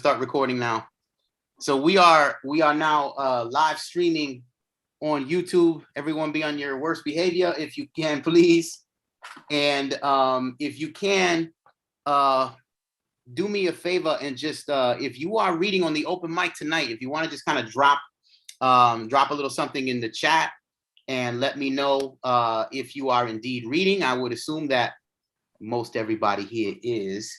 start recording now. So we are now live streaming on YouTube. Everyone be on your worst behavior if you can, please. And if you can, do me a favor and just if you are reading on the open mic tonight, if you want to just kind of drop a little something in the chat and let me know if you are indeed reading. I would assume that most everybody here is,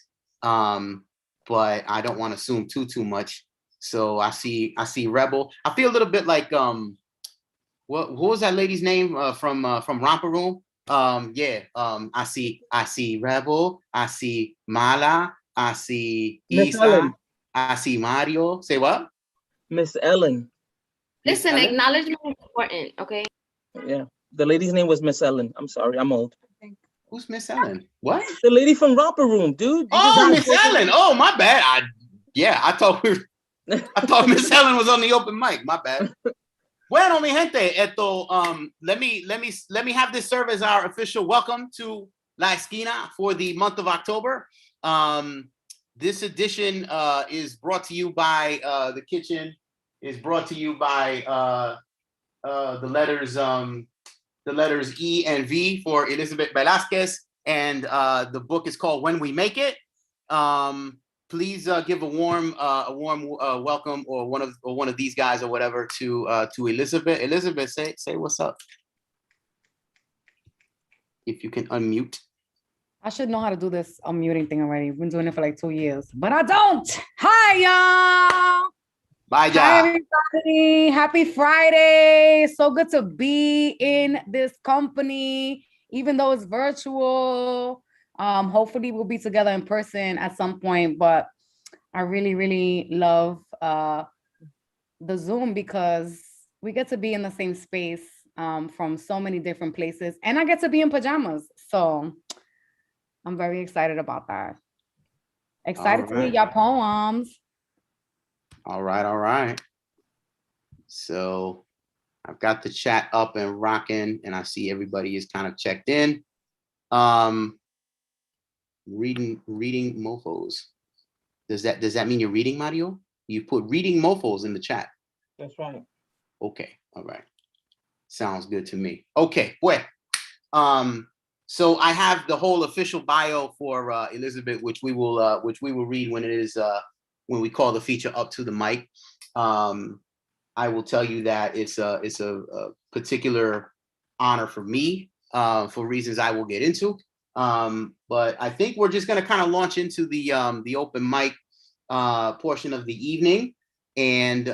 but I don't want to assume too much. So I see Rebel. I feel a little bit like what was that lady's name from Romper Room? I see Rebel. I see Mala. I see Isa. I see Mario. Say what? Miss Ellen. Listen, Ellen? Acknowledgement is important, okay? Yeah, the lady's name was Miss Ellen. I'm sorry, I'm old. Who's Miss Ellen? What? The lady from Romper Room, dude. Oh, Miss Ellen. Oh, my bad. I thought Miss Ellen was on the open mic. My bad. Bueno, mi gente, let me have this serve as our official welcome to La Esquina for the month of October. This edition is brought to you by the kitchen. Is brought to you by the letters E and V for Elisabet Velasquez, and the book is called When We Make It. Please give a warm welcome, or one of these guys or whatever to Elisabet. Elisabet, say what's up. If you can unmute. I should know how to do this unmuting thing already. I've been doing it for like 2 years, but I don't. Hi, y'all. Bye, y'all. Hi, everybody. Happy Friday. So good to be in this company, even though it's virtual. Hopefully we'll be together in person at some point, but I really, really love the Zoom because we get to be in the same space from so many different places, and I get to be in pajamas. So I'm very excited about that. Excited to read your poems. All right. So I've got the chat up and rocking, and I see everybody is kind of checked in. Reading mofos. Does that mean you're reading, Mario? You put reading mofos in the chat. That's right. Okay. All right. Sounds good to me. Okay. Well, so I have the whole official bio for Elisabet, which we will read when it is when we call the feature up to the mic. I will tell you that it's a particular honor for me for reasons I will get into. But I think we're just going to kind of launch into the open mic portion of the evening, and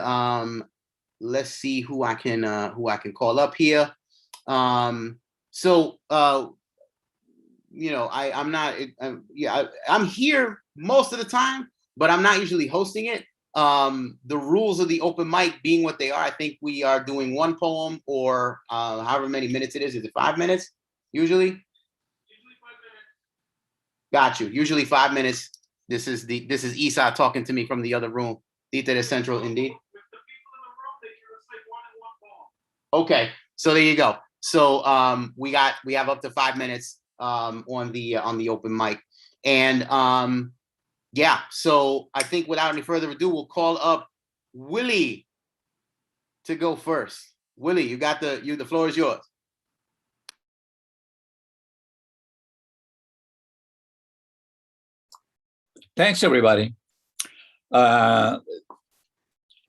let's see who I can call up here. I'm here most of the time, but I'm not usually hosting it. The rules of the open mic being what they are, I think we are doing one poem or however many minutes it is. Is it 5 minutes usually? Usually 5 minutes. Got you. Usually 5 minutes. This is Isa talking to me from the other room. Tita de Central, indeed. With the people in the room, they hear us say one and one poem. Okay, so there you go. So we have up to 5 minutes on the open mic, and yeah. So I think without any further ado, we'll call up Willie to go first. Willie, the floor is yours. Thanks, everybody.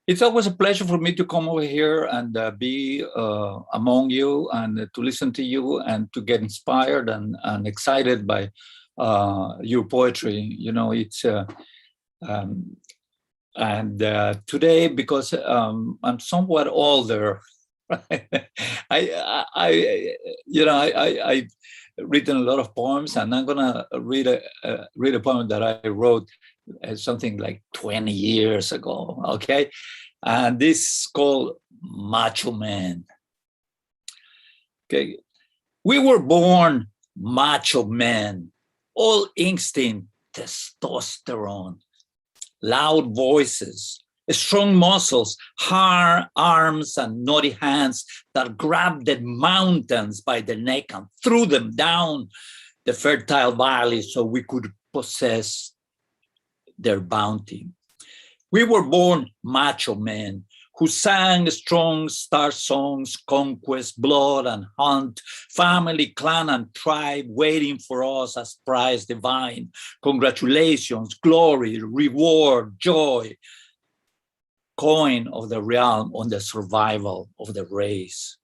It's always a pleasure for me to come over here and be among you and to listen to you and to get inspired and excited by your poetry. You know, it's today, because I'm somewhat older, I've written a lot of poems, and I'm gonna read a poem that I wrote something like 20 years ago. Okay, and this is called Macho Man. Okay, we were born macho men, all instinct, testosterone, loud voices, strong muscles, hard arms and knotty hands that grabbed the mountains by the neck and threw them down the fertile valley so we could possess their bounty. We were born macho men who sang strong star songs, conquest, blood and hunt, family, clan and tribe waiting for us as prize divine. Congratulations, glory, reward, joy, coin of the realm on the survival of the race.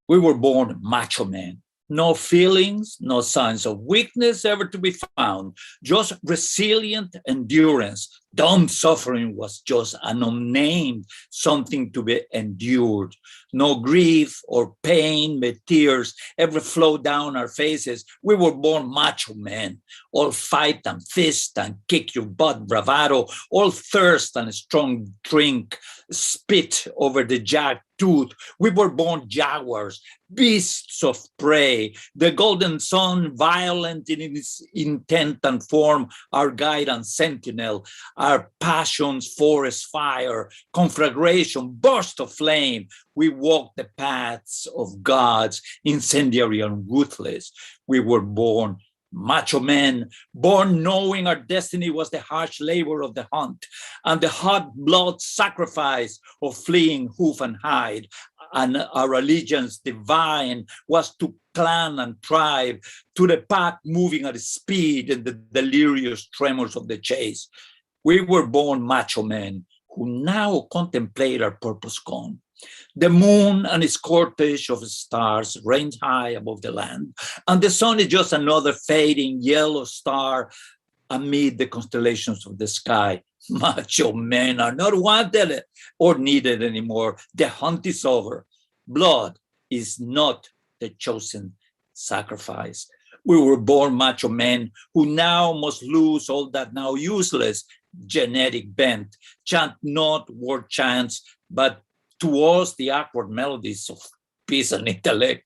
We were born macho men. No feelings, no signs of weakness ever to be found, just resilient endurance. Dumb suffering was just an unnamed something to be endured. No grief or pain, but tears ever flow down our faces. We were born macho men, all fight and fist and kick your butt bravado, all thirst and strong drink, spit over the jagged tooth. We were born jaguars, beasts of prey, the golden sun, violent in its intent and form, our guide and sentinel, our passions, forest fire, conflagration, burst of flame. We walked the paths of gods, incendiary and ruthless. We were born macho men, born knowing our destiny was the harsh labor of the hunt and the hot blood sacrifice of fleeing hoof and hide. And our allegiance divine was to clan and tribe, to the pack moving at speed in the delirious tremors of the chase. We were born macho men who now contemplate our purpose gone. The moon and its cortege of stars reigns high above the land, and the sun is just another fading yellow star amid the constellations of the sky. Macho men are not wanted or needed anymore. The hunt is over. Blood is not the chosen sacrifice. We were born macho men who now must lose all that now useless genetic bent. Chant not word chants, but to us the awkward melodies of peace and intellect.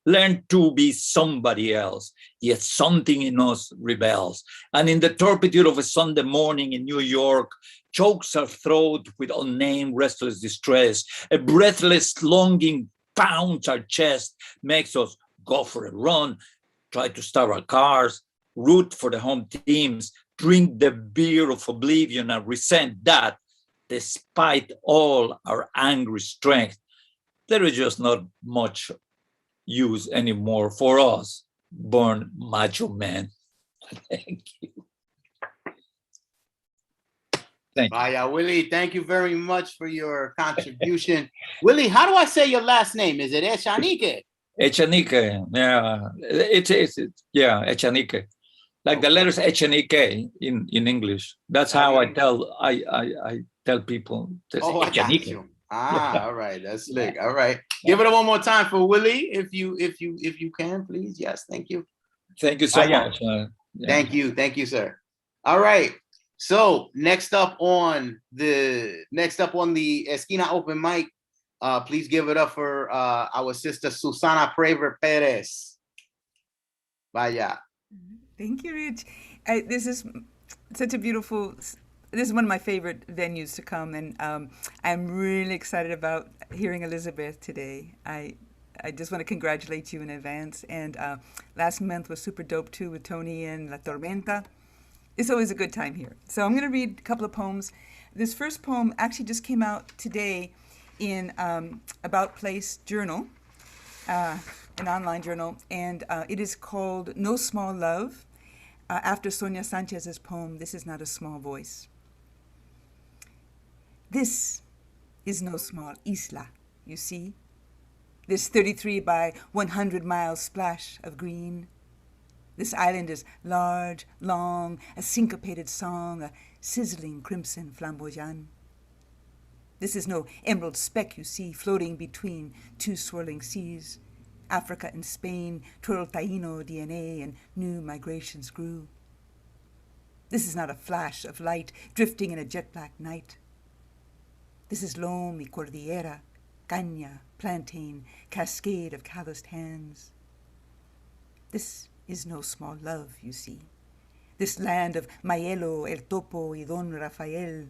Learn to be somebody else, yet something in us rebels. And in the turpitude of a Sunday morning in New York, chokes our throat with unnamed restless distress. A breathless longing pounds our chest, makes us go for a run, try to start our cars, root for the home teams, drink the beer of oblivion and resent that, despite all our angry strength, there is just not much use anymore for us, born macho men. Thank you. Thank you. Vaya, Willie, thank you very much for your contribution. Willie, how do I say your last name? Is it Echanique? Echanique, yeah, yeah, Echanique. Like the letters Echanique in English. That's how I tell people. Oh, I got you. All right, that's slick. All right, give it one more time for Willie, if you can, please. Yes, thank you. Thank you so much. Yeah. Thank you, sir. All right. So next up on the Esquina open mic, please give it up for our sister Susana Praver Perez. Vaya. Thank you, Rich. This is such a beautiful. This is one of my favorite venues to come, and I'm really excited about hearing Elisabet today. I just want to congratulate you in advance. And last month was super dope too with Tony and La Tormenta. It's always a good time here. So I'm going to read a couple of poems. This first poem actually just came out today in About Place Journal, an online journal, and it is called No Small Love, after Sonia Sanchez's poem, This Is Not a Small Voice. This is no small isla, you see. This 33 by 100 mile splash of green. This island is large, long, a syncopated song, a sizzling crimson flamboyant. This is no emerald speck, you see, floating between two swirling seas. Africa and Spain twirled Taino DNA and new migrations grew. This is not a flash of light drifting in a jet-black night. This is loam y cordillera, caña, plantain, cascade of calloused hands. This is no small love, you see. This land of Mayelo, El Topo, y Don Rafael,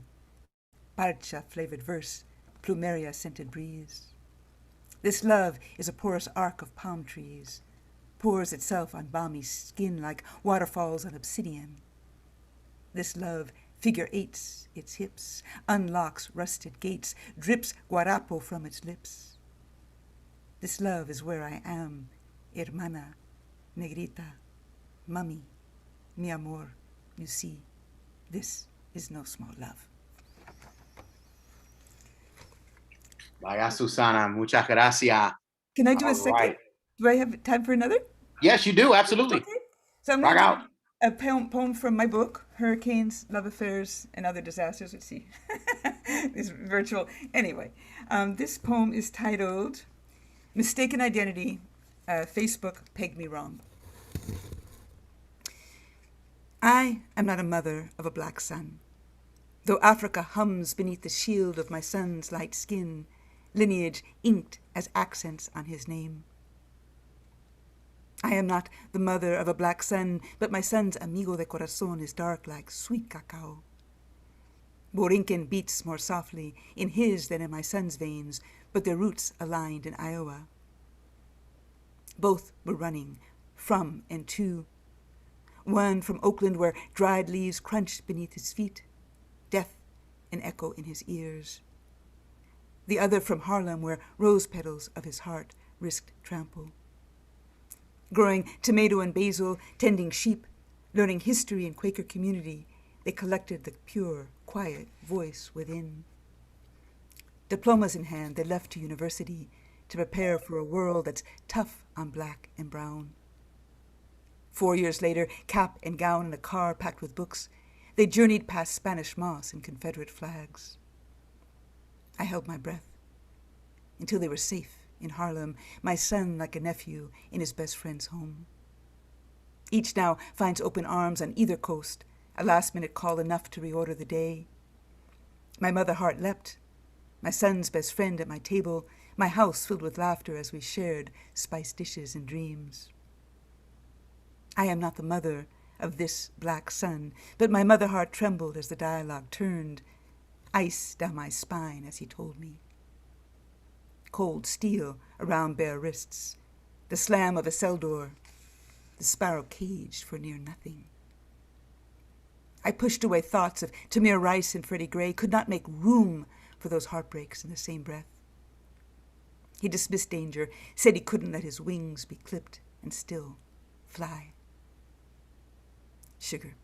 parcha-flavored verse, plumeria-scented breeze. This love is a porous arc of palm trees, pours itself on balmy skin like waterfalls on obsidian. This love figure eights its hips, unlocks rusted gates, drips guarapo from its lips. This love is where I am, hermana, negrita, mami, mi amor. You see, this is no small love. Vaya Susana, muchas gracias. Can I do All a second? right. Do I have time for another? Yes, you do, absolutely. Okay. So I'm Rock going out. to do a poem from my book, Hurricanes, Love Affairs, and Other Disasters. Let's see. It's virtual. Anyway, this poem is titled Mistaken Identity. Facebook pegged me wrong. I am not a mother of a black son, though Africa hums beneath the shield of my son's light skin, lineage inked as accents on his name. I am not the mother of a black son, but my son's amigo de corazón is dark like sweet cacao. Borinquen beats more softly in his than in my son's veins, but their roots aligned in Iowa. Both were running from and to. One from Oakland where dried leaves crunched beneath his feet, death an echo in his ears. The other from Harlem where rose petals of his heart risked trample. Growing tomato and basil, tending sheep, learning history in Quaker community, they collected the pure, quiet voice within. Diplomas in hand, they left to university to prepare for a world that's tough on black and brown. 4 years later, cap and gown in a car packed with books, they journeyed past Spanish moss and Confederate flags. I held my breath until they were safe in Harlem, my son like a nephew in his best friend's home. Each now finds open arms on either coast, a last-minute call enough to reorder the day. My mother heart leapt, my son's best friend at my table, my house filled with laughter as we shared spiced dishes and dreams. I am not the mother of this black son, but my mother heart trembled as the dialogue turned, ice down my spine as he told me. Cold steel around bare wrists, the slam of a cell door, the sparrow caged for near nothing. I pushed away thoughts of Tamir Rice and Freddie Gray, could not make room for those heartbreaks in the same breath. He dismissed danger, said he couldn't let his wings be clipped and still fly. Sugar,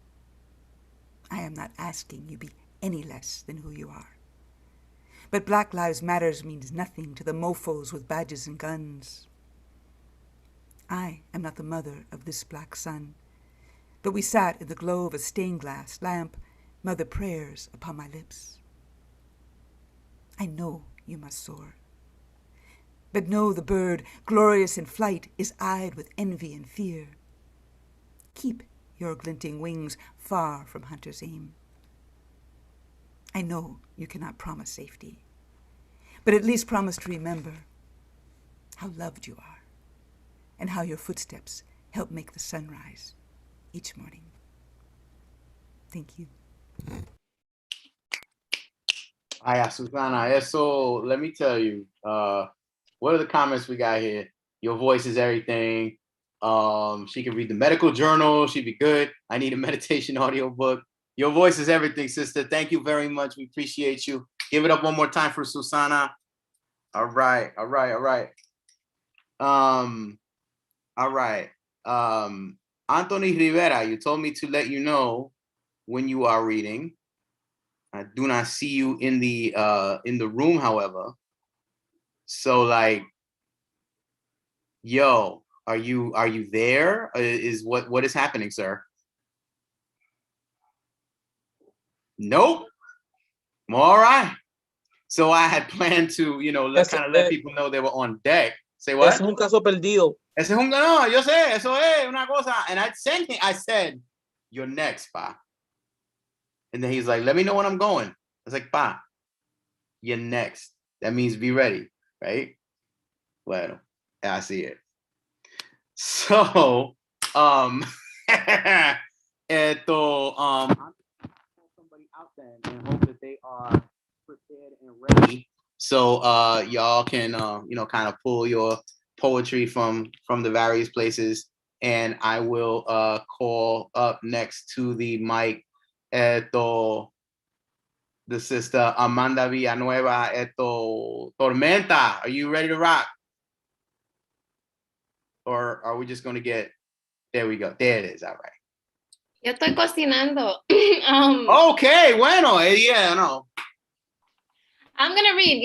I am not asking you be any less than who you are. But Black Lives Matters means nothing to the mofos with badges and guns. I am not the mother of this black son, but we sat in the glow of a stained glass lamp, mother prayers upon my lips. I know you must soar, but know the bird, glorious in flight, is eyed with envy and fear. Keep your glinting wings far from hunter's aim. I know you cannot promise safety, but at least promise to remember how loved you are and how your footsteps help make the sun rise each morning. Thank you. Vaya Susana, eso, let me tell you, what are the comments we got here? Your voice is everything. She can read the medical journal. She'd be good. I need a meditation audio book. Your voice is everything, sister. Thank you very much. We appreciate you. Give it up one more time for Susana. All right. All right. Anthony Rivera, you told me to let you know when you are reading. I do not see you in the room, however. So like, yo, are you there? Is what is happening, sir? Nope. All right. So I had planned to, let people know they were on deck. Say what? Es un caso perdido. Ese es no, yo sé, eso es una cosa. And I said, you're next, pa. And then he's like, let me know when I'm going. I was like, pa, you're next. That means be ready, right? Bueno, I see it. So, I'm somebody out there and hope that they are prepared and ready. So y'all can kind of pull your poetry from the various places, and I will call up next to the mic the sister Amanda Villanueva, Tormenta, are you ready to rock? Or are we just going to get, there we go. There it is. All right. Yo estoy cocinando. Okay, bueno, yeah, no. I'm gonna read.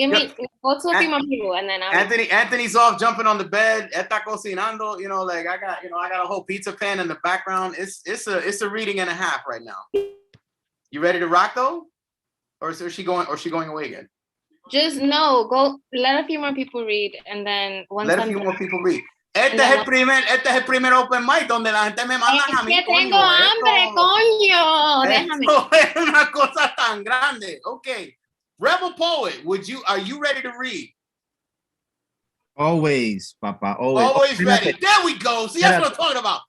Go to a few more people and then I'll read. Anthony's off jumping on the bed. Está cocinando, like I got a whole pizza pan in the background. It's a reading and a half right now. You ready to rock though? Or is she going away again? Just go let a few more people read and then once let a few more people read. Este es el primer open mic donde la gente me manda a mí. Tengo hambre, coño. Déjame. Esto es una cosa tan grande. Okay. Rebel Poet, are you ready to read? Always, Papa. Always ready. There we go. See, that's what I'm talking about.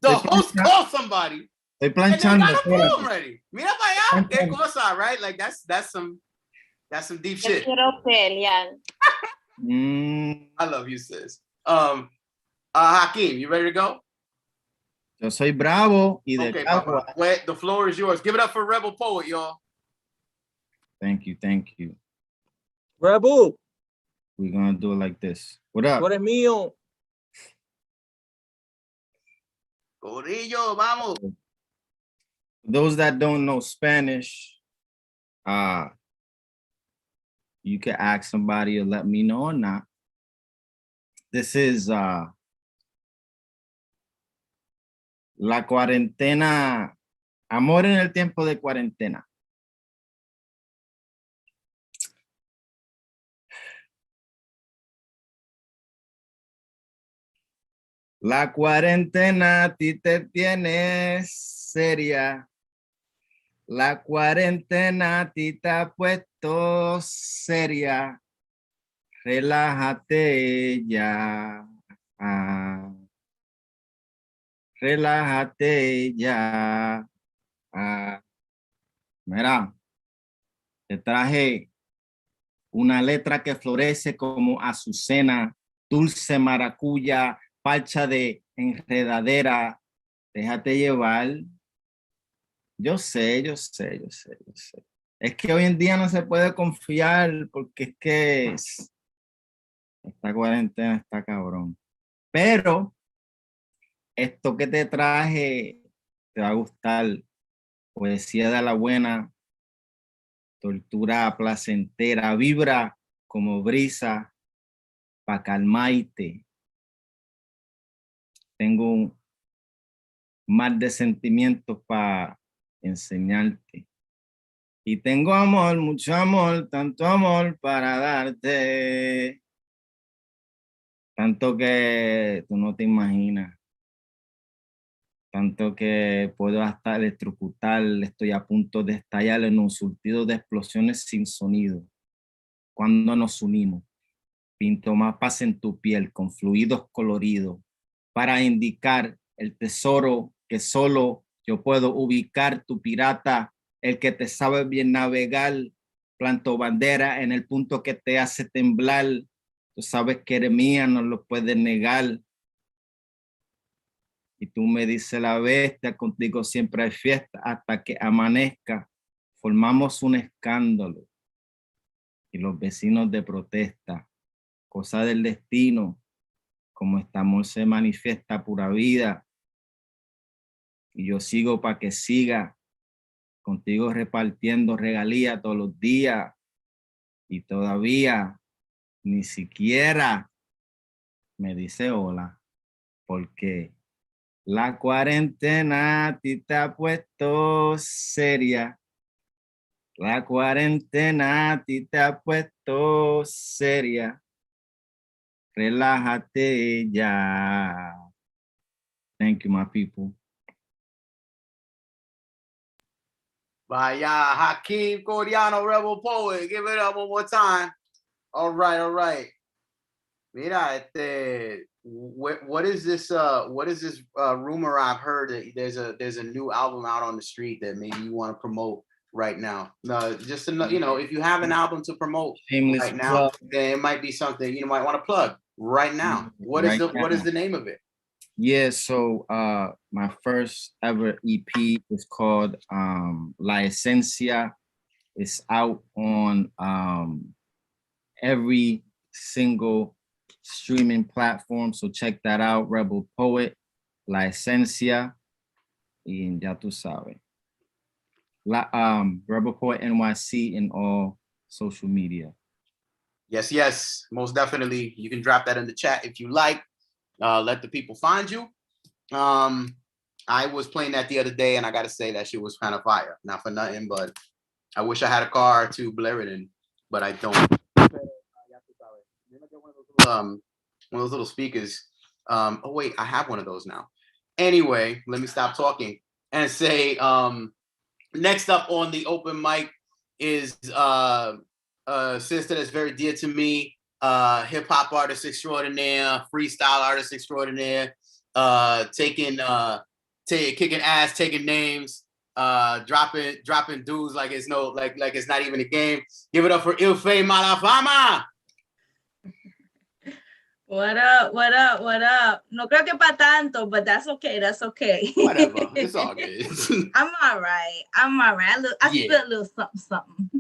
The host calls somebody. Estoy planchando. And they got a poem ready. Mira para allá. Qué cosa, right? Like that's some deep shit. I love you, sis. Hakeem, you ready to go? Yo soy bravo y de Papa. Wait, the floor is yours. Give it up for Rebel Poet, y'all. Thank you. Rebel. We're gonna do it like this. What up? What es mío? Corillo, vamos. Those that don't know Spanish, you can ask somebody or let me know or not. This is La Cuarentena, Amor en el Tiempo de Cuarentena. La cuarentena a ti te tiene seria. La cuarentena a ti te ha puesto seria. Relájate ya. Relájate ya. Mira, te traje una letra que florece como azucena, dulce maracuya, parcha de enredadera. Déjate llevar. Yo sé. Es que hoy en día no se puede confiar porque es que esta cuarentena está cabrón. Pero esto que te traje te va a gustar. Poesía de la buena, tortura placentera, vibra como brisa para calmarte. Tengo un mar de sentimientos para enseñarte. Y tengo amor, mucho amor, tanto amor para darte. Tanto que tú no te imaginas. Tanto que puedo hasta electrocutar, estoy a punto de estallar en un surtido de explosiones sin sonido. Cuando nos unimos, pinto mapas en tu piel con fluidos coloridos para indicar el tesoro que solo yo puedo ubicar. Tu pirata, el que te sabe bien navegar, planto bandera en el punto que te hace temblar. Tú sabes que eres mía, no lo puedes negar. Y tú me dices la bestia, contigo siempre hay fiesta hasta que amanezca. Formamos un escándalo y los vecinos de protesta. Cosa del destino, como este amor se manifiesta pura vida. Y yo sigo para que siga, contigo repartiendo regalías todos los días. Y todavía ni siquiera me dice hola, porque la cuarentena a ti te ha puesto seria. La cuarentena a ti te ha puesto seria. Relájate ya. Thank you, my people. Vaya, Hakeem Coriano, Rebel Poet. Give it up one more time. All right. Mira, what is this rumor I've heard that there's a new album out on the street that maybe you want to promote right now? No, just to know, if you have an album to promote right now, then it might be something you might want to plug right now. What is the name of it? Yeah, so my first ever EP is called La Esencia. It's out on every single streaming platform, so check that out. Rebel Poet, La Esencia, y ya tú sabes. Rebel Poet NYC in all social media. Yes, yes, most definitely. You can drop that in the chat if you like. Let the people find you. I was playing that the other day, and I gotta say that shit was kind of fire. Not for nothing, but I wish I had a car to blare it in, but I don't. One of those little speakers. Oh wait, I have one of those now. Anyway, let me stop talking and say next up on the open mic is a sister that's very dear to me, hip-hop artist extraordinaire, freestyle artist extraordinaire, kicking ass, taking names, dropping dudes like it's no like it's not even a game. Give it up for Ilfe Malafama. What up? What up? What up? No creo que pa tanto, but that's okay. That's okay. Whatever. It's all good. I'm all right. I'm all right. I spit a little something, something.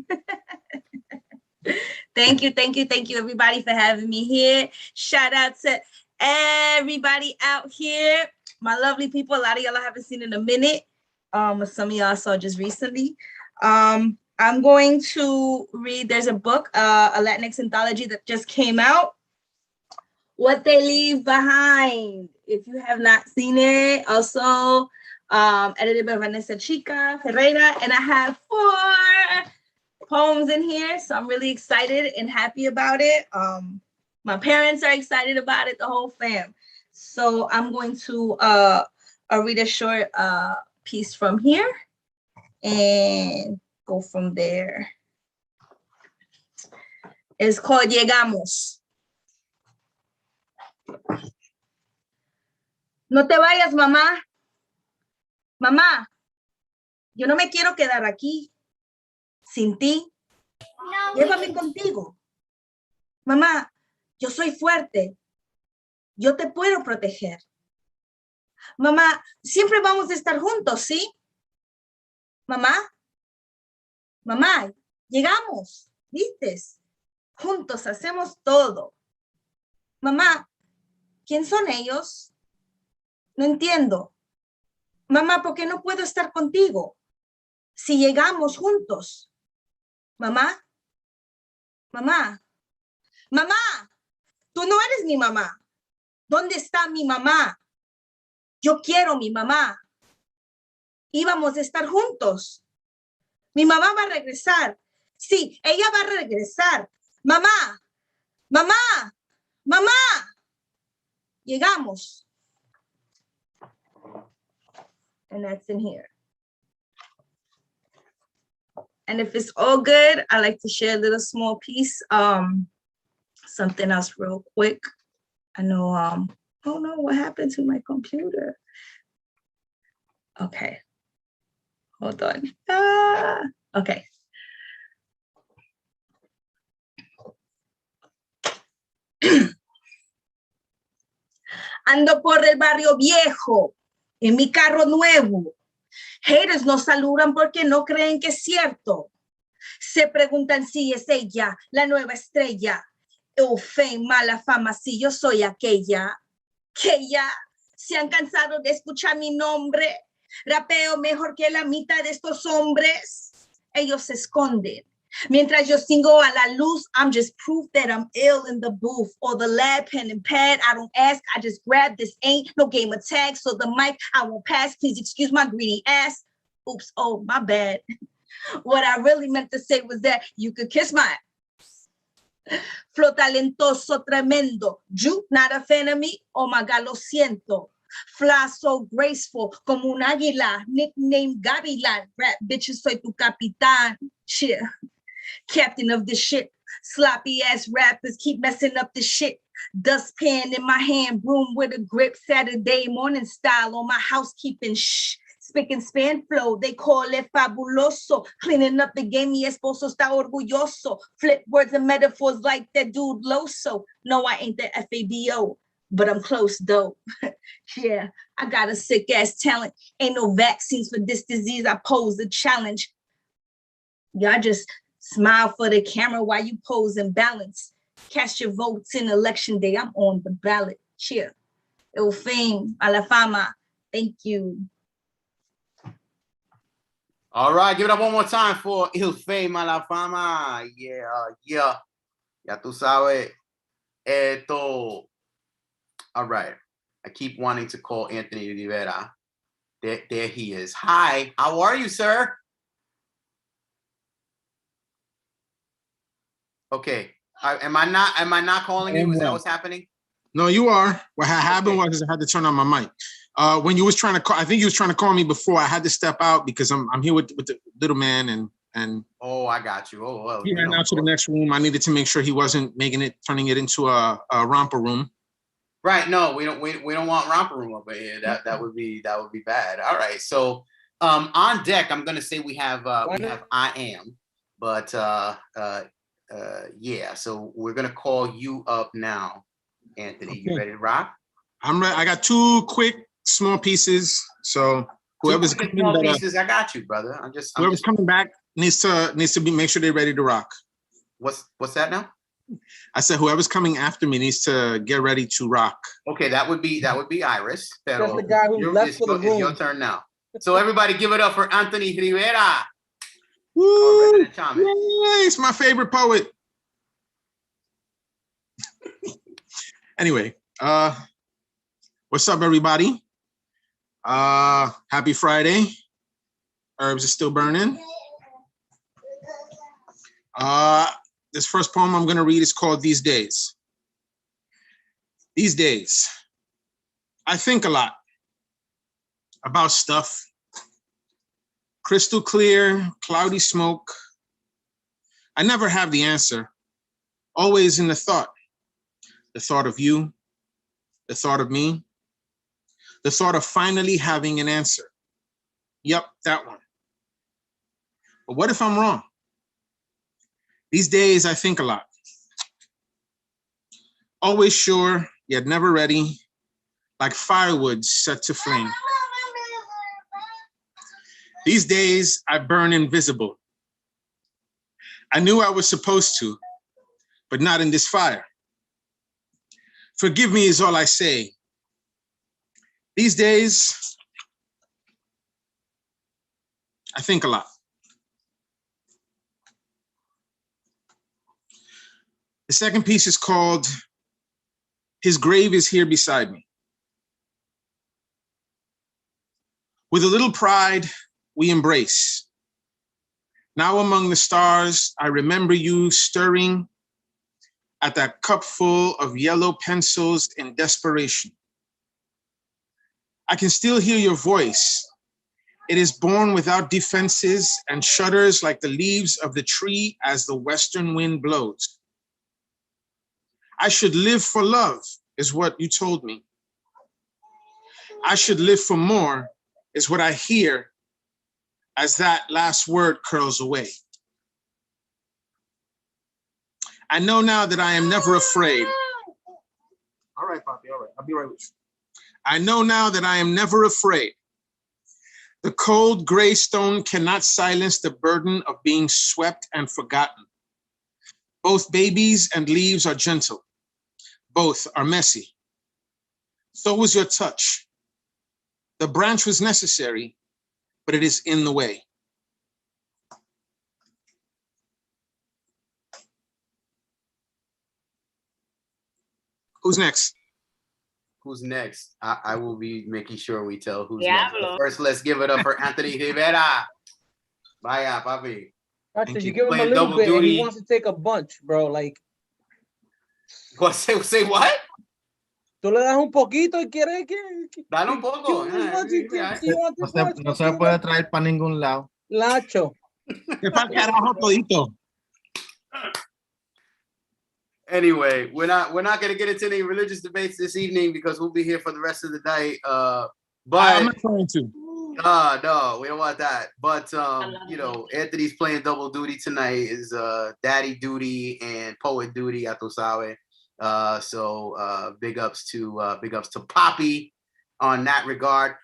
Thank you, everybody, for having me here. Shout out to everybody out here. My lovely people. A lot of y'all I haven't seen in a minute. Some of y'all saw just recently. I'm going to read. There's a book, a Latinx anthology that just came out. What They Leave Behind. If you have not seen it, also edited by Vanessa Chica Ferreira, and I have 4 poems in here, so I'm really excited and happy about it. My parents are excited about it, the whole fam. So I'm going to read a short piece from here and go from there. It's called Llegamos. No te vayas, mamá. Mamá, yo no me quiero quedar aquí sin ti. Llévame contigo. Mamá, yo soy fuerte. Yo te puedo proteger. Mamá, siempre vamos a estar juntos, ¿sí? Mamá, mamá, llegamos, ¿viste? Juntos hacemos todo. Mamá, ¿quién son ellos? No entiendo. Mamá, ¿por qué no puedo estar contigo? Si llegamos juntos. Mamá, mamá, mamá, tú no eres mi mamá. ¿Dónde está mi mamá? Yo quiero mi mamá. Íbamos a estar juntos. Mi mamá va a regresar. Sí, ella va a regresar. Mamá, mamá, mamá. Llegamos. And that's in here. And if it's all good, I like to share a little small piece. Something else real quick. I know, oh no, what happened to my computer? Okay, hold on. Okay. Ando por el barrio viejo, en mi carro nuevo. Haters nos saludan porque no creen que es cierto. Se preguntan si es ella, la nueva estrella. Fame, mala fama, si yo soy aquella. Que ya se han cansado de escuchar mi nombre. Rapeo mejor que la mitad de estos hombres. Ellos se esconden. Mientras yo singo a la luz, I'm just proof that I'm ill in the booth. Or the lab, pen and pad, I don't ask, I just grab. This ain't no game of tag, so the mic I won't pass. Please excuse my greedy ass. Oops, oh, my bad. What I really meant to say was that you could kiss my ass. Flow talentoso, tremendo. You not a fan of me? Oh my God, lo siento. Fly so graceful, como un águila. Nickname Gavilan. Rap bitches, soy tu capitán. Shit. Captain of this shit. Sloppy ass rappers keep messing up the shit. Dustpan in my hand, broom with a grip. Saturday morning style on my housekeeping. Shh. Spick and span flow, they call it fabuloso. Cleaning up the game, mi esposo está orgulloso. Flip words and metaphors like that dude Loso. No, I ain't the FABO. but I'm close though. Yeah, I got a sick ass talent. Ain't no vaccines for this disease. I pose the challenge. Y'all just smile for the camera while you pose and balance. Cast your votes in election day. I'm on the ballot. Cheer. El fame, a la fama. Thank you. All right, give it up one more time for Il Fame a la Fama. Yeah. Ya tú sabes. Esto. All right. I keep wanting to call Anthony Rivera. There he is. Hi, how are you, sir? Okay. Am I not calling you? Is that what's happening? No, you are. What happened was I had to turn on my mic. When you was trying to call, I think you was trying to call me before. I had to step out because I'm here with the little man and. Oh, I got you. Oh, well. He ran out to the next room. I needed to make sure he wasn't turning it into a romper room. Right. No, we don't want romper room over here. That would be bad. All right. So on deck, I'm gonna say we have I am, but yeah. So we're gonna call you up now, Anthony. Okay. You ready to rock? I'm ready. I got two quick small pieces. So whoever's coming small pieces, I got you, brother. Whoever's coming back needs to make sure they're ready to rock. What's that now? I said whoever's coming after me needs to get ready to rock. Okay, that would be Iris. That's the guy who left for the room. It's your turn now. So everybody give it up for Anthony Rivera. Woo! Yay, it's my favorite poet. Anyway, what's up, everybody? Happy Friday. Herbs are still burning. This first poem I'm going to read is called These Days. These days, I think a lot about stuff. Crystal clear, cloudy smoke. I never have the answer. Always in the thought of you, the thought of me, the thought of finally having an answer. Yep, that one. But what if I'm wrong? These days, I think a lot. Always sure, yet never ready, like firewood set to flame. These days, I burn invisible. I knew I was supposed to, but not in this fire. Forgive me is all I say. These days, I think a lot. The second piece is called His Grave is Here Beside Me. With a little pride, we embrace. Now among the stars, I remember you stirring at that cup full of yellow pencils in desperation. I can still hear your voice. It is born without defenses and shudders like the leaves of the tree as the western wind blows. I should live for love, is what you told me. I should live for more, is what I hear as that last word curls away. I know now that I am never afraid. All right, Poppy, all right, I'll be right with you. I know now that I am never afraid. The cold gray stone cannot silence the burden of being swept and forgotten. Both babies and leaves are gentle. Both are messy. So was your touch. The branch was necessary, but it is in the way. Who's next? Who's next? I will be making sure we tell who's next. But first, let's give it up for Anthony Rivera. Vaya, papi. You give him a little bit and he wants to take a bunch, bro. Like, what? Say what? Tú le das un poquito y quiere que... Dale un poco. No se puede traer para ningún lado. Lacho. Anyway, we're not going to get into any religious debates this evening because we'll be here for the rest of the night. But I'm not trying to. No, we don't want that. But you know, Anthony's playing double duty tonight. Is daddy duty and poet duty, ya tú sabes. So big ups to Poppy on that regard.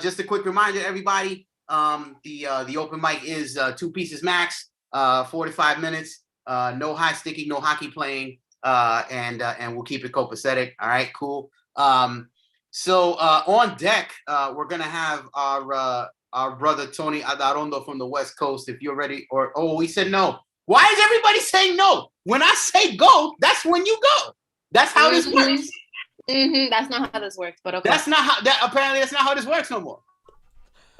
Just a quick reminder, everybody. The open mic is 2 pieces max, 45 minutes. No high sticky, no hockey playing, and we'll keep it copacetic. All right, cool. So on deck, we're gonna have our brother Tony Adarondo from the West Coast. If you're ready, he said no. Why is everybody saying no? When I say go, that's when you go. That's how this works. That's not how this works, but okay. That's not how this works no more.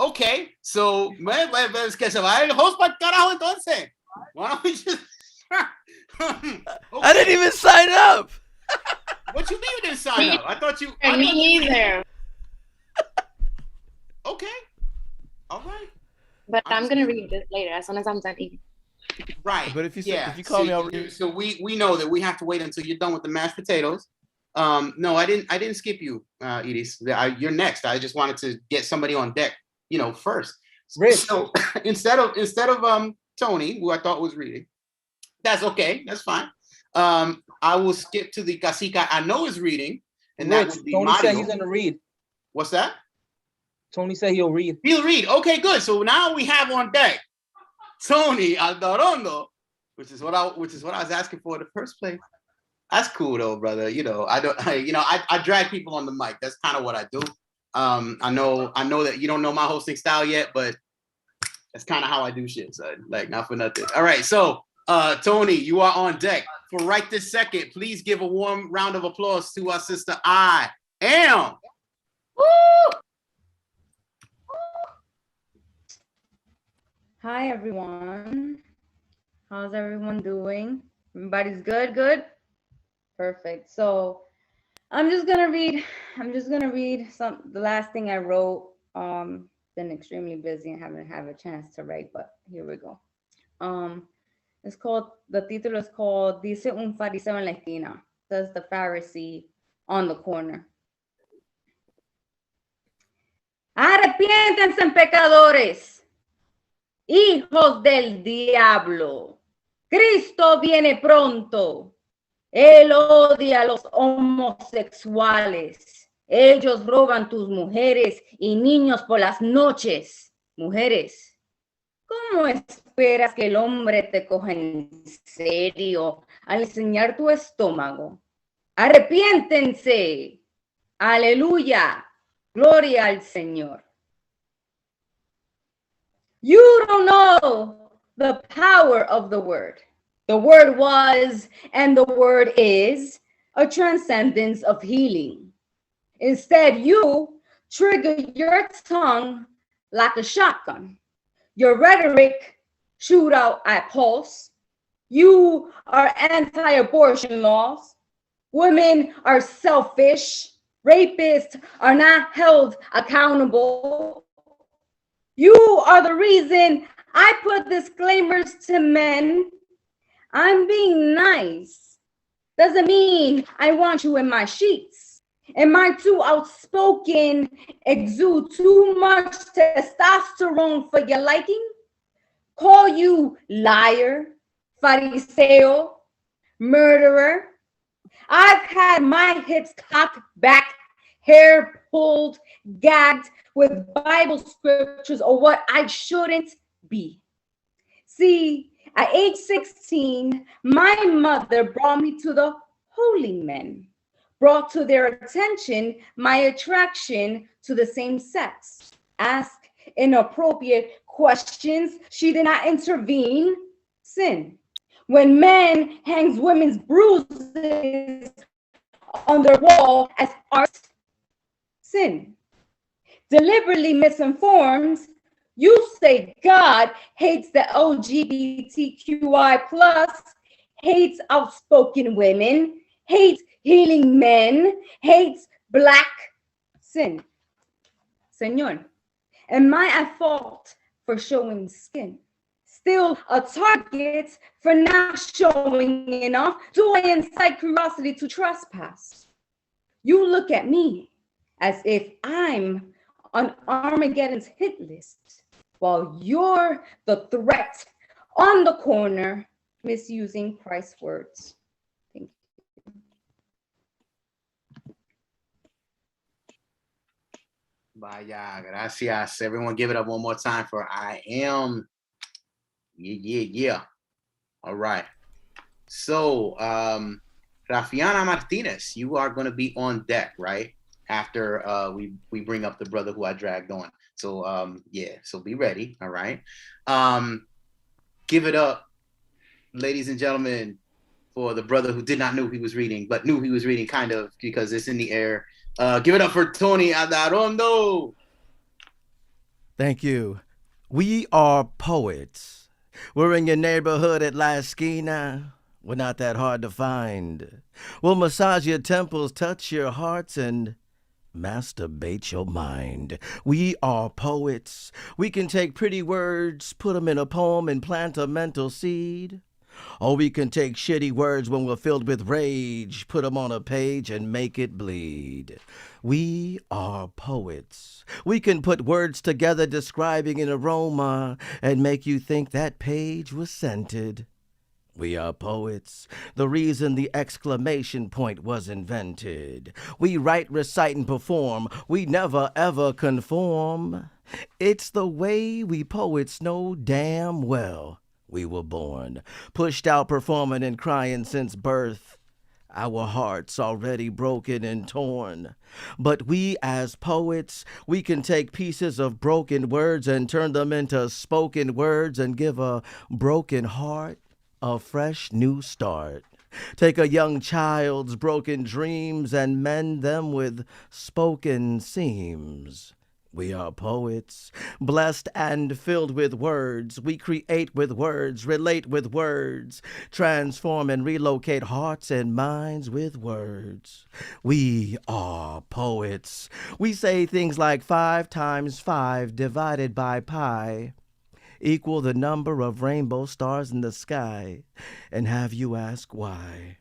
Okay, so es que se va el host para carajo entonces. Why don't we just? Okay. I didn't even sign up. What you mean you didn't sign up? I thought you. Me neither. Okay. All right. But I'm gonna read this later as soon as I'm done eating. Right. But if you call me, I'll read. So we know that we have to wait until you're done with the mashed potatoes. No, I didn't skip you, Edis. You're next. I just wanted to get somebody on deck, first. Rich. So instead of Tony, who I thought was reading, that's okay. That's fine. I will skip to the Cacica I know is reading, and Rich, that would be Tony Mario. said he's gonna read. What's that? Tony said he'll read. He'll read. Okay, good. So now we have on deck Tony Aldarondo, which is what I was asking for in the first place. That's cool though, brother. I drag people on the mic. That's kind of what I do. I know that you don't know my hosting style yet, but that's kind of how I do shit, son. Like, not for nothing. All right, so Tony, you are on deck. For right this second, please give a warm round of applause to our sister I Am. Woo! Hi, everyone. How's everyone doing? Everybody's good? Good? Perfect. So I'm just gonna read the last thing I wrote. Been extremely busy and haven't had a chance to write, but here we go. The título is called Dice un fariseo en la esquina. Says the Pharisee on the corner. Arrepiéntense, pecadores, hijos del diablo. Cristo viene pronto. Él odia a los homosexuales. Ellos roban tus mujeres y niños por las noches. Mujeres, ¿cómo esperas que el hombre te coja en serio al enseñar tu estómago? Arrepiéntense. Aleluya. Gloria al Señor. You don't know the power of the word. The word was, and the word is, a transcendence of healing. Instead, you trigger your tongue like a shotgun. Your rhetoric shoot out at pulse. You are anti-abortion laws. Women are selfish. Rapists are not held accountable. You are the reason I put disclaimers to men. I'm being nice. Doesn't mean I want you in my sheets. Am I too outspoken, exude too much testosterone for your liking? Call you liar, fariseo, murderer. I've had my hips cocked back, hair pulled, gagged with Bible scriptures or what I shouldn't be. See, at age 16, my mother brought me to the holy men, brought to their attention my attraction to the same sex. Ask inappropriate questions. She did not intervene. Sin. When man hangs women's bruises on their wall as art, sin. Deliberately misinforms, you say God hates the LGBTQI+, hates outspoken women, hates healing men, hates Black, sin. Señor, am I at fault for showing skin? Still a target for not showing enough? Do I incite curiosity to trespass? You look at me as if I'm on Armageddon's hit list, while you're the threat on the corner misusing Christ's words. Thank you. Vaya, gracias. Everyone give it up one more time for I am. Yeah. All right. So, Rafiana Martinez, you are going to be on deck, right? After we bring up the brother who I dragged on. So, so be ready. All right. Give it up, ladies and gentlemen, for the brother who did not know he was reading, but knew he was reading kind of because it's in the air. Give it up for Tony Adarondo. Thank you. We are poets. We're in your neighborhood at La Esquina. We're not that hard to find. We'll massage your temples, touch your hearts, and masturbate your mind. We are poets. We can take pretty words, put them in a poem, and plant a mental seed. Or we can take shitty words when we're filled with rage, put them on a page and make it bleed. We are poets. We can put words together describing an aroma and make you think that page was scented. We are poets, the reason the exclamation point was invented. We write, recite, and perform. We never, ever conform. It's the way we poets know damn well we were born, pushed out, performing and crying since birth. Our hearts already broken and torn. But we as poets, we can take pieces of broken words and turn them into spoken words and give a broken heart a fresh new start. Take a young child's broken dreams and mend them with spoken seams. We are poets, blessed and filled with words. We create with words, relate with words, transform and relocate hearts and minds with words. We are poets. We say things like 5 times 5 divided by pi equal the number of rainbow stars in the sky, and have you ask why.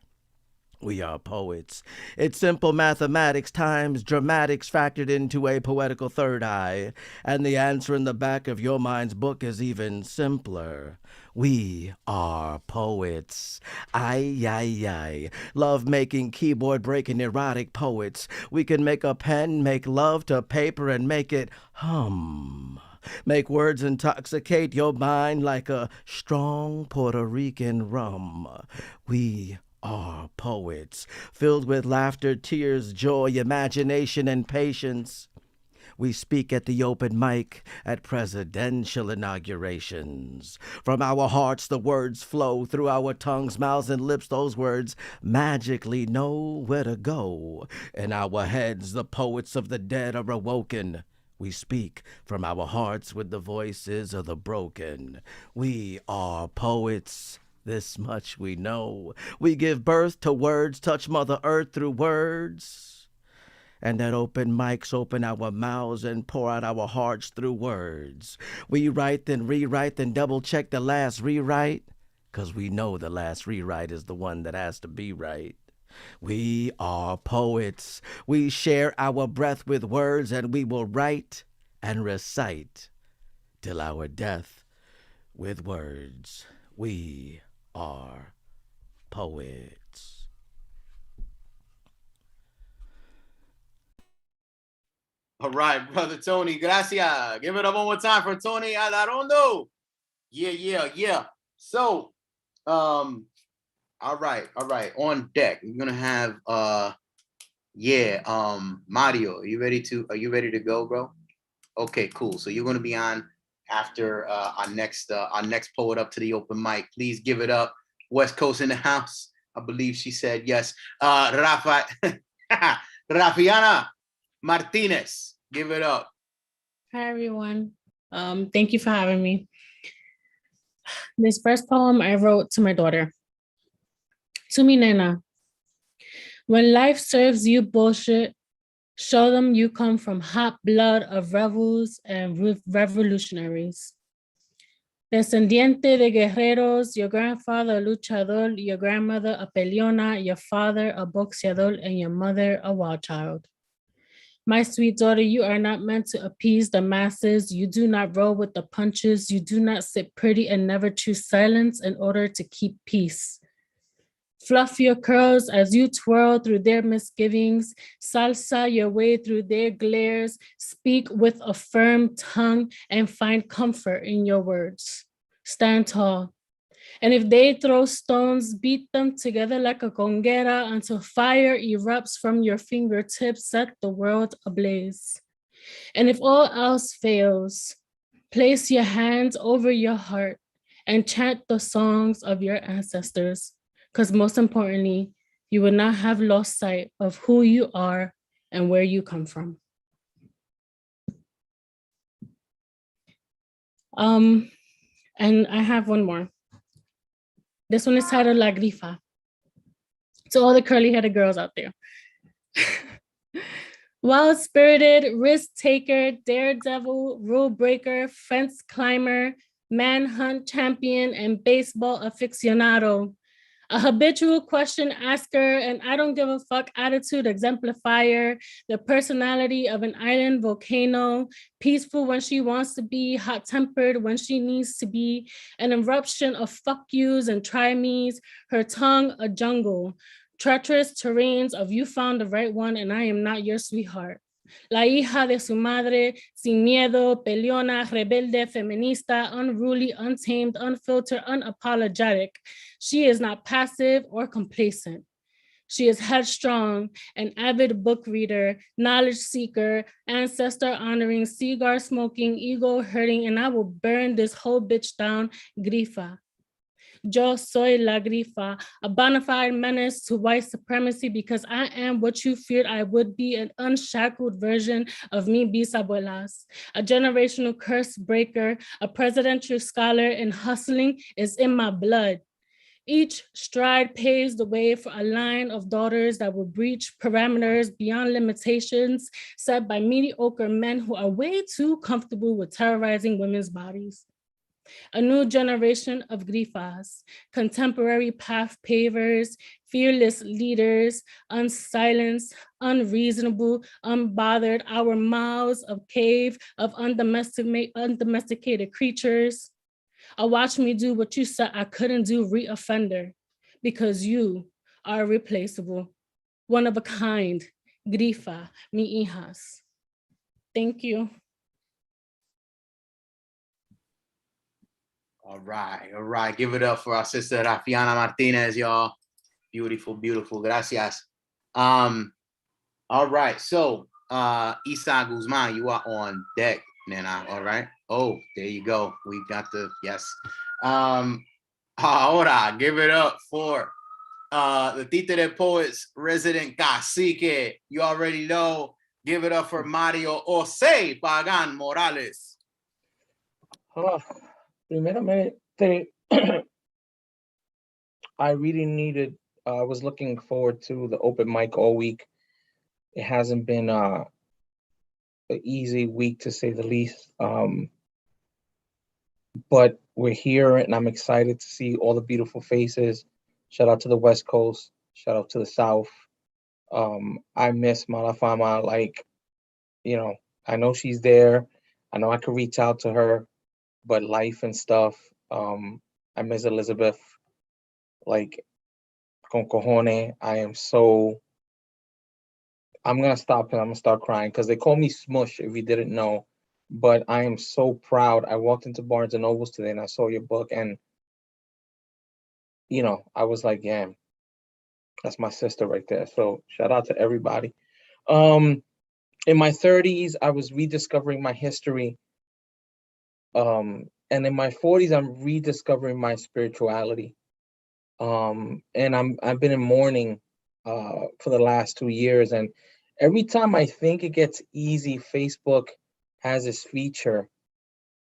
We are poets. It's simple mathematics times dramatics factored into a poetical third eye, and the answer in the back of your mind's book is even simpler. We are poets. Ay. Love-making, keyboard-breaking, erotic poets. We can make a pen, make love to paper, and make it hum. Make words intoxicate your mind like a strong Puerto Rican rum. We are poets, filled with laughter, tears, joy, imagination, and patience. We speak at the open mic at presidential inaugurations. From our hearts the words flow, through our tongues, mouths, and lips those words magically know where to go. In our heads the poets of the dead are awoken. We speak from our hearts with the voices of the broken. We are poets. This much we know. We give birth to words, touch Mother Earth through words. And at open mics, open our mouths and pour out our hearts through words. We write, then rewrite, then double check the last rewrite. 'Cause we know the last rewrite is the one that has to be right. We are poets. We share our breath with words, and we will write and recite till our death with words. We are poets. All right, brother Tony, gracias. Give it up one more time for Tony Adarondo. Yeah. So, all right. On deck, we're gonna have Mario. Are you ready to go, bro? Okay, cool. So you're gonna be on after our next poet up to the open mic. Please give it up. West Coast in the house. I believe she said yes. Rafiana Martinez, give it up. Hi, everyone. Thank you for having me. This first poem I wrote to my daughter. To mi nena, when life serves you bullshit, show them you come from hot blood of rebels and revolutionaries. Descendiente de guerreros, your grandfather a luchador, your grandmother a peleona, your father a boxeador, and your mother a wild child. My sweet daughter, you are not meant to appease the masses. You do not roll with the punches. You do not sit pretty and never choose silence in order to keep peace. Fluff your curls as you twirl through their misgivings. Salsa your way through their glares. Speak with a firm tongue and find comfort in your words. Stand tall. And if they throw stones, beat them together like a conguera until fire erupts from your fingertips, set the world ablaze. And if all else fails, place your hands over your heart and chant the songs of your ancestors, because most importantly, you will not have lost sight of who you are and where you come from. And I have one more. This one is titled La Grifa. To all the curly-headed girls out there. Wild-spirited, risk-taker, daredevil, rule-breaker, fence climber, manhunt champion, and baseball aficionado. A habitual question asker, and I don't give a fuck attitude exemplifier, the personality of an island volcano, peaceful when she wants to be, hot-tempered when she needs to be, an eruption of fuck yous and try me's, her tongue a jungle, treacherous terrains of you found the right one and I am not your sweetheart. La hija de su madre, sin miedo, peleona, rebelde, feminista, unruly, untamed, unfiltered, unapologetic. She is not passive or complacent. She is headstrong, an avid book reader, knowledge seeker, ancestor honoring, cigar smoking, ego hurting, and I will burn this whole bitch down, Grifa. Yo soy la grifa, a bona fide menace to white supremacy because I am what you feared I would be, an unshackled version of mi bisabuelas, a generational curse breaker, a presidential scholar, and hustling is in my blood. Each stride paves the way for a line of daughters that will breach parameters beyond limitations set by mediocre men who are way too comfortable with terrorizing women's bodies. A new generation of grifas, contemporary path pavers, fearless leaders, unsilenced, unreasonable, unbothered, our mouths of cave of undomesticated creatures. Watch me do what you said I couldn't do, reoffender, because you are irreplaceable, one of a kind, grifa, mi hijas. Thank you. All right. Give it up for our sister Rafiana Martinez, y'all. Beautiful, beautiful. Gracias. All right. So, Isa Guzman, you are on deck, Nena. All right. Oh, there you go. We got the yes. Ahora, give it up for the Títere Poets resident cacique. You already know. Give it up for Mario Jose Pagan Morales. Primeramente, I really needed, I was looking forward to the open mic all week. It hasn't been an easy week to say the least. But we're here and I'm excited to see all the beautiful faces. Shout out to the West Coast, shout out to the South. I miss Malafama, like, you know, I know she's there. I know I could reach out to her, but life and stuff. I miss Elisabet, like, con cojones. I'm gonna stop and I'm gonna start crying because they call me Smush if you didn't know, but I am so proud. I walked into Barnes and Nobles today and I saw your book and, you know, I was like, yeah, that's my sister right there. So shout out to everybody. In my 30s, I was rediscovering my history. And in my 40s, I'm rediscovering my spirituality. And I've been in mourning for the last 2 years. And every time I think it gets easy, Facebook has this feature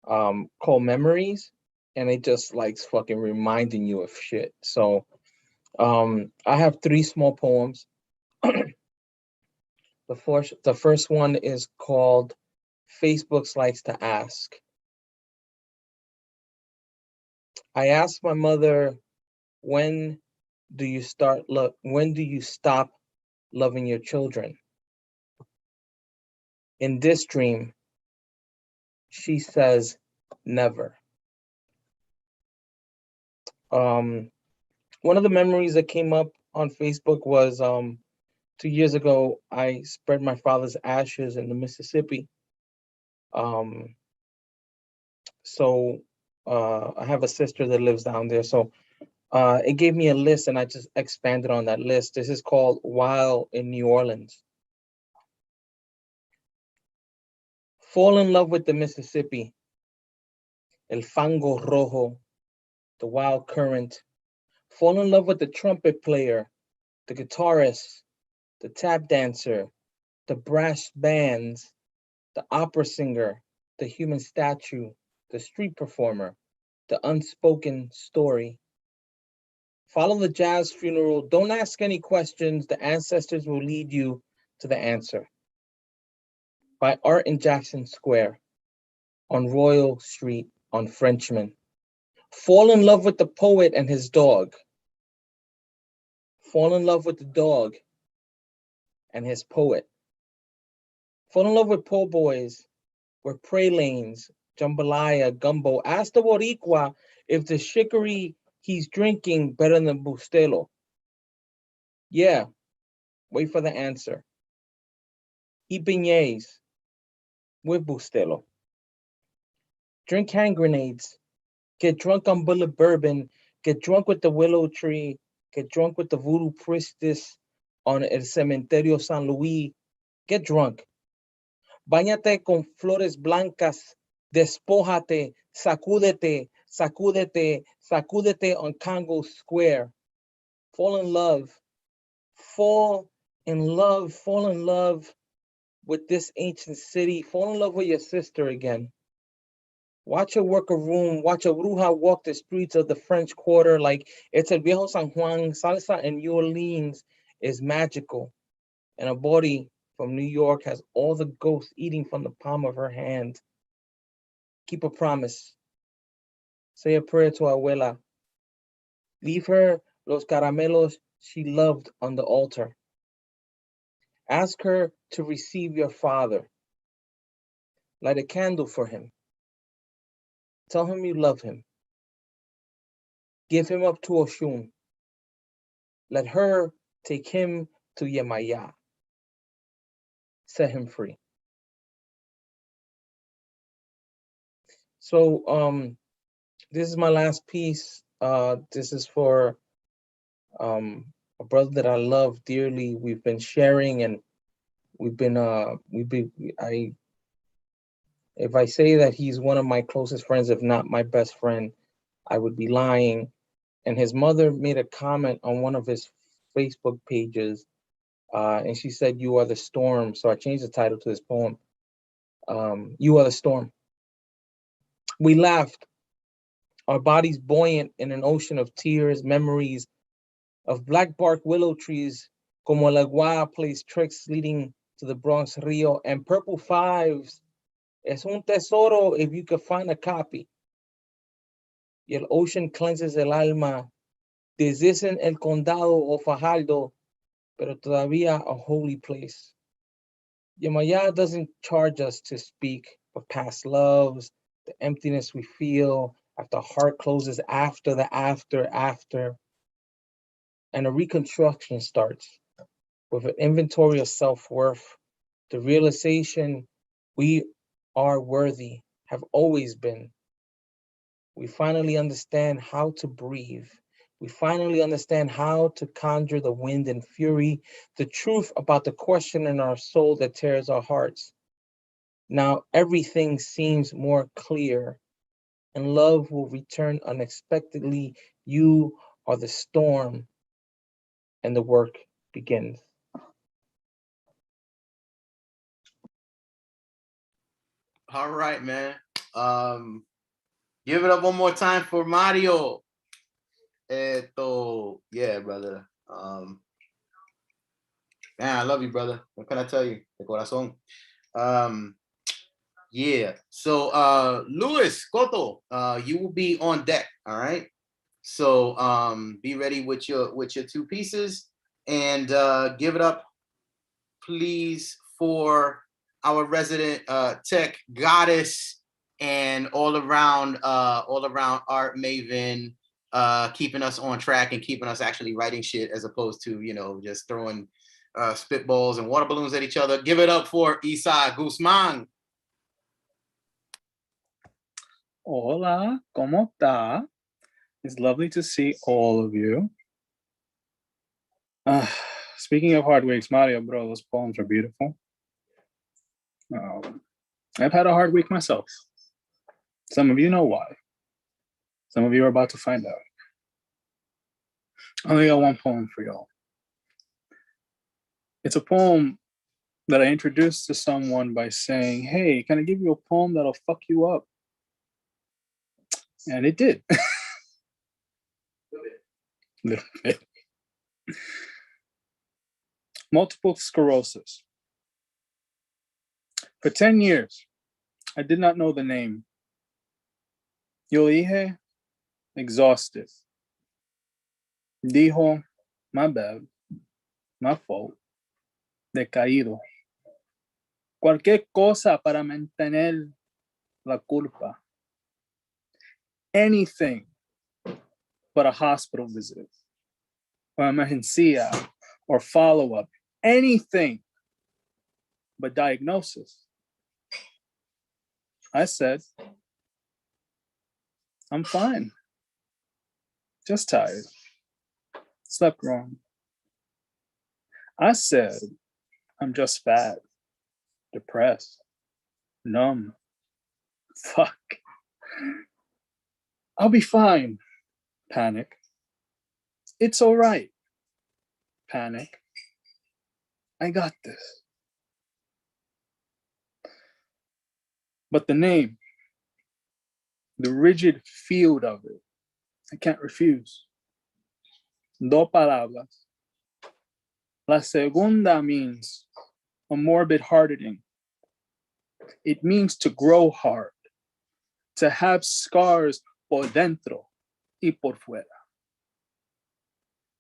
called Memories, and it just likes fucking reminding you of shit. So I have 3 small poems. The first one is called Facebook Likes to Ask. I asked my mother, when do you stop loving your children? In this dream, she says, never. One of the memories that came up on Facebook was 2 years ago, I spread my father's ashes in the Mississippi. So I have a sister that lives down there. So it gave me a list and I just expanded on that list. This is called While in New Orleans. Fall in love with the Mississippi, el fango rojo, the wild current. Fall in love with the trumpet player, the guitarist, the tap dancer, the brass bands, the opera singer, the human statue, the street performer, the unspoken story. Follow the jazz funeral. Don't ask any questions. The ancestors will lead you to the answer. By Art in Jackson Square, on Royal Street, on Frenchman. Fall in love with the poet and his dog. Fall in love with the dog and his poet. Fall in love with po' boys, with pralines, jambalaya, gumbo. Ask the Boricua if the chicory he's drinking better than Bustelo. Yeah, wait for the answer. Eat beignets with Bustelo. Drink hand grenades. Get drunk on bullet bourbon. Get drunk with the willow tree. Get drunk with the voodoo priestess on El Cementerio San Luis. Get drunk. Báñate con flores blancas. Despójate. Sacúdete. Sacúdete. Sacúdete on Congo Square. Fall in love. Fall in love. Fall in love with this ancient city. Fall in love with your sister again. Watch her work a room. Watch a bruja walk the streets of the French Quarter like it's el viejo San Juan. Salsa in New Orleans is magical. And a body from New York has all the ghosts eating from the palm of her hand. Keep a promise. Say a prayer to Abuela. Leave her los caramelos she loved on the altar. Ask her to receive your father. Light a candle for him. Tell him you love him. Give him up to Oshun. Let her take him to Yemaya. Set him free. So this is my last piece. This is for a brother that I love dearly. We've been sharing and if I say that he's one of my closest friends, if not my best friend, I would be lying. And his mother made a comment on one of his Facebook pages, and she said, "You are the storm." So I changed the title to this poem. You are the storm. We laughed, our bodies buoyant in an ocean of tears, memories of black bark willow trees, como el agua plays tricks leading to the Bronx Rio, and purple fives. Es un tesoro if you could find a copy. Y el ocean cleanses el alma. This isn't el condado o Fajardo, pero todavía a holy place. Yemaya doesn't charge us to speak of past loves, the emptiness we feel after heart closes after the after, and a reconstruction starts with an inventory of self-worth, the realization we are worthy, have always been. We finally understand how to breathe. We finally understand how to conjure the wind and fury, the truth about the question in our soul that tears our hearts. Now everything seems more clear, and love will return unexpectedly. You are the storm, and the work begins. All right, man. Give it up one more time for Mario. Yeah, brother. Man, I love you, brother. What can I tell you? De corazón. Yeah. So Luis Cotto, you will be on deck. All right. So be ready with your two pieces, and give it up, please, for our resident tech goddess and all around art maven, keeping us on track and keeping us actually writing shit as opposed to, just throwing spitballs and water balloons at each other. Give it up for Isa Guzman. Hola, ¿cómo está? It's lovely to see all of you. Speaking of hard weeks, Mario, bro, those poems are beautiful. I've had a hard week myself. Some of you know why. Some of you are about to find out. I only got one poem for y'all. It's a poem that I introduced to someone by saying, hey, can I give you a poem that'll fuck you up? And it did. Little bit. Multiple sclerosis. For 10 years, I did not know the name. Yo dije, exhausted. Dijo, my bad, my fault, decaído. Cualquier cosa para mantener la culpa. Anything but a hospital visit, or emergencia, or follow-up. Anything but diagnosis. I said, I'm fine. Just tired. Slept wrong. I said, I'm just fat, depressed, numb. Fuck. I'll be fine. Panic. It's all right. Panic. I got this. But the name, the rigid field of it, I can't refuse. Dos palabras. La segunda means a morbid hardening. It means to grow hard, to have scars por dentro y por fuera.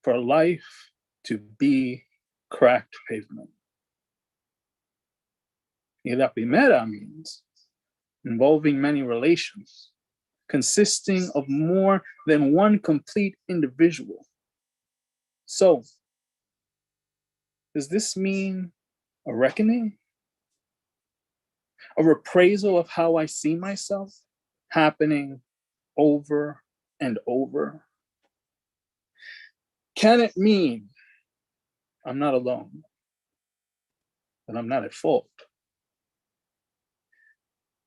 For life to be cracked pavement. Y la primera means involving many relations, consisting of more than one complete individual. So, does this mean a reckoning? A reprisal of how I see myself happening over and over? Can it mean I'm not alone, that I'm not at fault?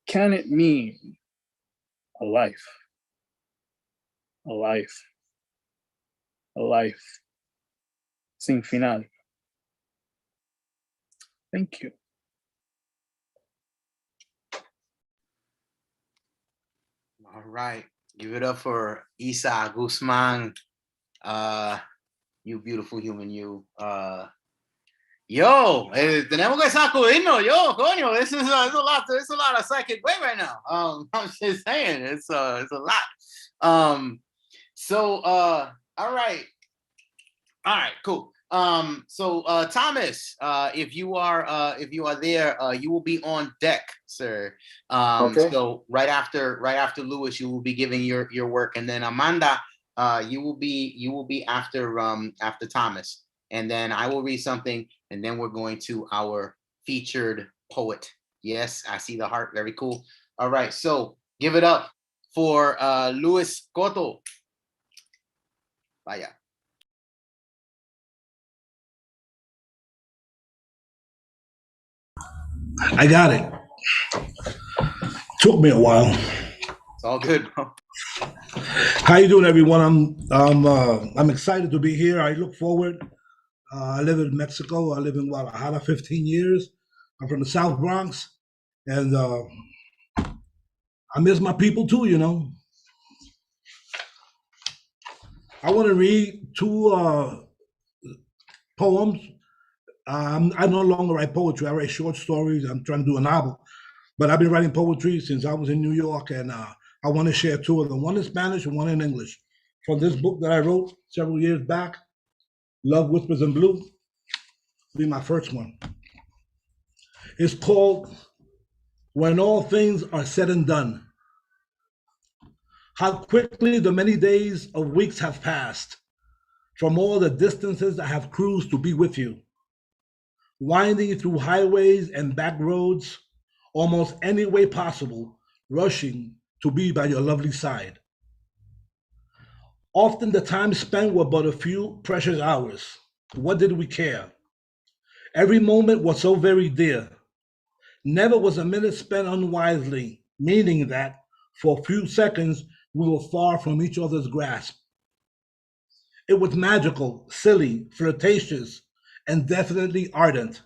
Can it mean a life, a life, a life sin final? Thank you. All right. Give it up for Isa Guzman. You beautiful human, you. Tenemos que sacudirnos, coño. This is a lot of psychic weight right now. I'm just saying, it's a lot. All right, cool. Thomas, if you are there, you will be on deck, sir. Okay. So right after Lewis, you will be giving your work, and then Amanda, you will be after Thomas, and then I will read something, and then we're going to our featured poet. Yes, I see the heart. Very cool. All right, so give it up for Luis Cotto. Vaya. I got it. Took me a while. It's all good, bro. How you doing, everyone? I'm excited to be here. I look forward. I live in Mexico. I live in Guadalajara 15 years. I'm from the South Bronx, and I miss my people too. I want to read two poems. I no longer write poetry. I write short stories. I'm trying to do a novel. But I've been writing poetry since I was in New York, and I want to share two of them, one in Spanish and one in English. From this book that I wrote several years back, Love Whispers in Blue, will be my first one. It's called When All Things Are Said and Done. How quickly the many days of weeks have passed from all the distances I have cruised to be with you, winding through highways and back roads, almost any way possible, rushing to be by your lovely side. Often the time spent were but a few precious hours. What did we care? Every moment was so very dear. Never was a minute spent unwisely, meaning that for a few seconds we were far from each other's grasp. It was magical, silly, flirtatious, and definitely ardent.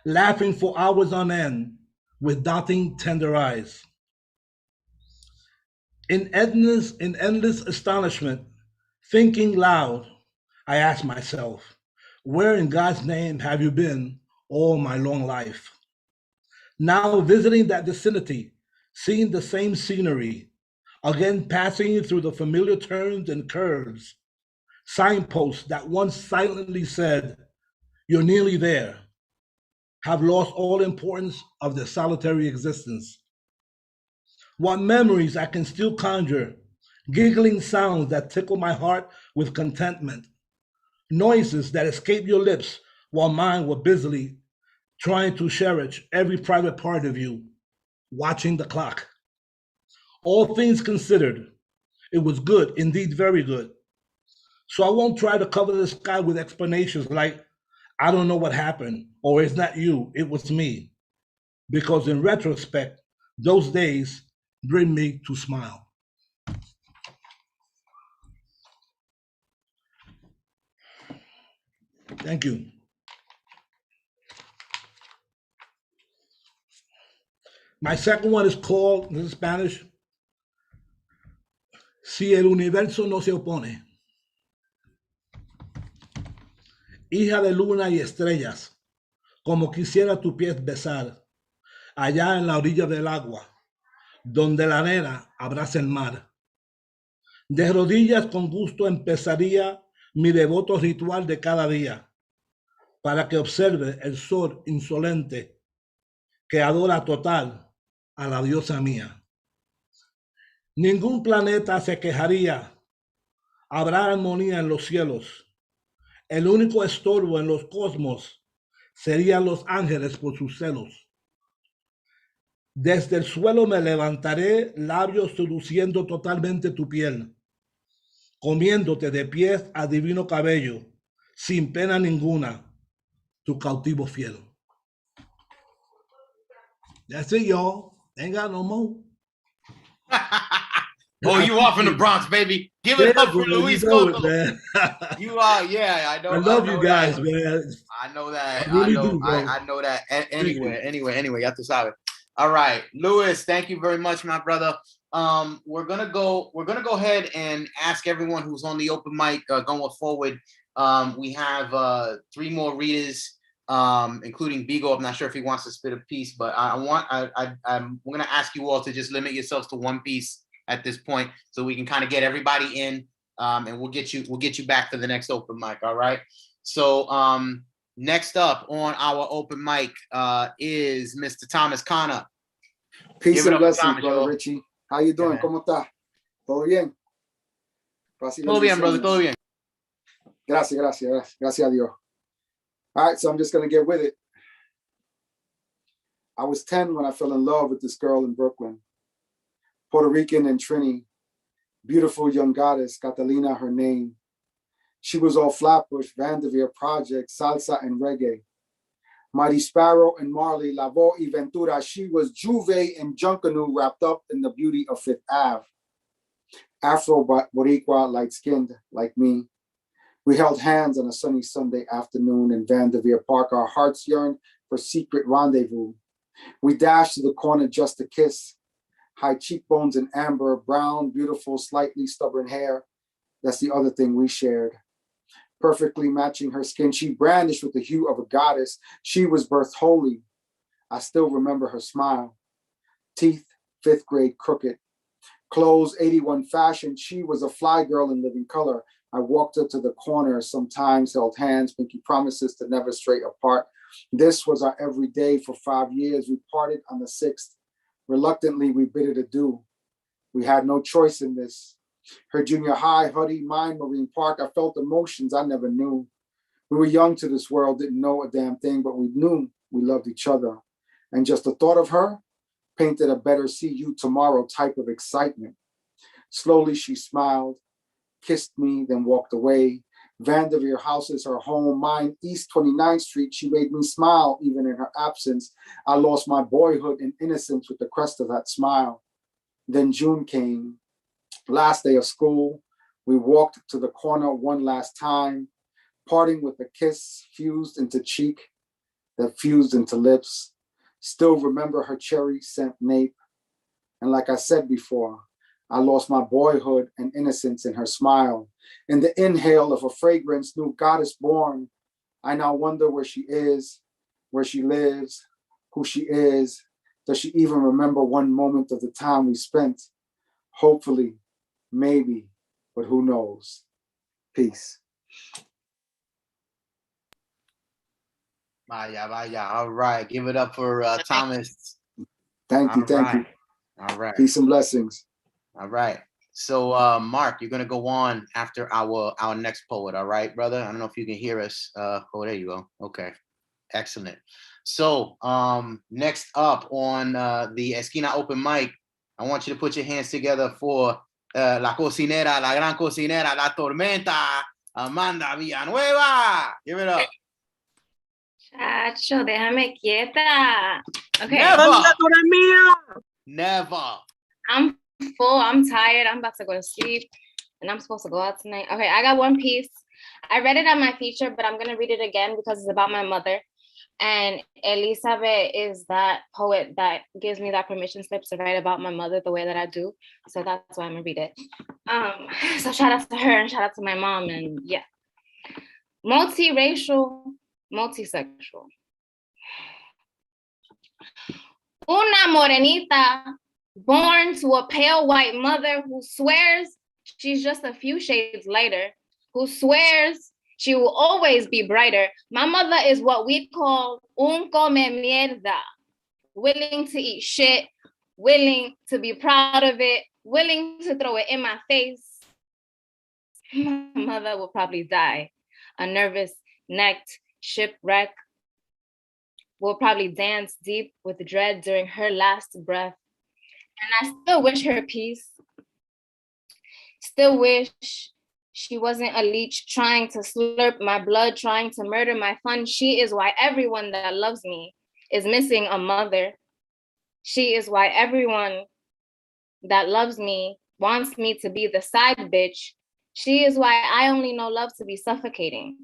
Laughing for hours on end with dotting tender eyes. In endless astonishment, thinking loud, I asked myself, where in God's name have you been all my long life? Now visiting that vicinity, seeing the same scenery, again passing through the familiar turns and curves, signposts that once silently said, you're nearly there, have lost all importance of their solitary existence. What memories I can still conjure, giggling sounds that tickle my heart with contentment, noises that escape your lips while mine were busily trying to cherish every private part of you, watching the clock. All things considered, it was good, indeed very good. So I won't try to cover the sky with explanations like, I don't know what happened, or it's not you, it was me. Because in retrospect, those days bring me to smile. Thank you. My second one is called, this is Spanish, Si el universo no se opone. Hija de luna y estrellas, como quisiera tu pies besar, allá en la orilla del agua, donde la arena abraza el mar. De rodillas con gusto empezaría mi devoto ritual de cada día, para que observe el sol insolente que adora total a la diosa mía. Ningún planeta se quejaría, habrá armonía en los cielos. El único estorbo en los cosmos serían los ángeles por sus celos. Desde el suelo me levantaré, labios seduciendo totalmente tu piel, comiéndote de pies a divino cabello, sin pena ninguna, tu cautivo fiel. That's it, y'all. Ain't got no more. Oh, you off in the Bronx, baby. Give it up for Luis Cotto. Man. You are, yeah, I know. I love you guys, that. man. I know that. I really know, do, bro. I know that. Anyway, ya tú sabes. All right, Luis, thank you very much, my brother. We're gonna go ahead and ask everyone who's on the open mic going forward. We have 3 more readers, including Bigo. I'm not sure if he wants to spit a piece, but I'm gonna ask you all to just limit yourselves to 1 piece at this point, so we can kind of get everybody in, and we'll get you back to the next open mic. All right. So next up on our open mic is Mr. Thomas Connor. Peace and blessings, Thomas, brother Richie. How you doing? ¿Cómo está? ¿Todo bien? Todo bien, brother. Todo bien. Gracias a Dios. All right, so I'm just going to get with it. I was 10 when I fell in love with this girl in Brooklyn. Puerto Rican and Trini. Beautiful young goddess, Catalina her name. She was all Flatbush, Vanderveer Project, salsa and reggae. Mighty Sparrow and Marley, La Voz y Ventura. She was Juve and Junkanoo wrapped up in the beauty of Fifth Ave. Afro Boricua, light-skinned like me. We held hands on a sunny Sunday afternoon in Vanderveer Park. Our hearts yearned for secret rendezvous. We dashed to the corner just to kiss. High cheekbones and amber, brown, beautiful, slightly stubborn hair. That's the other thing we shared. Perfectly matching her skin, she brandished with the hue of a goddess. She was birthed holy. I still remember her smile. Teeth, 5th grade crooked. Clothes, 81 fashion. She was a fly girl in living color. I walked her to the corner, sometimes held hands, making promises to never stray apart. This was our everyday for 5 years. We parted on the 6th. Reluctantly, we bid it adieu. We had no choice in this. Her junior high, Huddy, mine, Marine Park, I felt emotions I never knew. We were young to this world, didn't know a damn thing, but we knew we loved each other. And just the thought of her painted a better see you tomorrow type of excitement. Slowly she smiled, kissed me, then walked away. Vanderveer House is her home, mine East 29th Street. She made me smile even in her absence. I lost my boyhood and innocence with the crest of that smile. Then June came, last day of school. We walked to the corner one last time, parting with a kiss fused into cheek that fused into lips. Still remember her cherry scent nape. And like I said before, I lost my boyhood and innocence in her smile. In the inhale of a fragrance, new goddess born, I now wonder where she is, where she lives, who she is. Does she even remember one moment of the time we spent? Hopefully, maybe, but who knows? Peace. Vaya, vaya. All right. Give it up for Thomas. Thank you, thank you. All right. Peace and blessings. All right. So Mark, you're gonna go on after our next poet. All right, brother. I don't know if you can hear us. Oh, there you go. Okay. Excellent. So next up on the Esquina open mic, I want you to put your hands together for la cocinera, la gran cocinera, la tormenta, Amanda Villanueva. Give it up. Chacho, déjame quieta. Okay. Never. I'm full. I'm tired. I'm about to go to sleep. And I'm supposed to go out tonight. Okay, I got one piece. I read it on my feature, but I'm going to read it again because it's about my mother. And Elisabet is that poet that gives me that permission slip to write about my mother the way that I do. So that's why I'm going to read it. So shout out to her and shout out to my mom. And yeah. Multiracial, multisexual. Una morenita born to a pale white mother who swears she's just a few shades lighter, who swears she will always be brighter. My mother is what we call un come mierda, willing to eat shit, willing to be proud of it, willing to throw it in my face. My mother will probably die a nervous, necked shipwreck, will probably dance deep with dread during her last breath. And I still wish her peace. Still wish she wasn't a leech trying to slurp my blood, trying to murder my fun. She is why everyone that loves me is missing a mother. She is why everyone that loves me wants me to be the side bitch. She is why I only know love to be suffocating.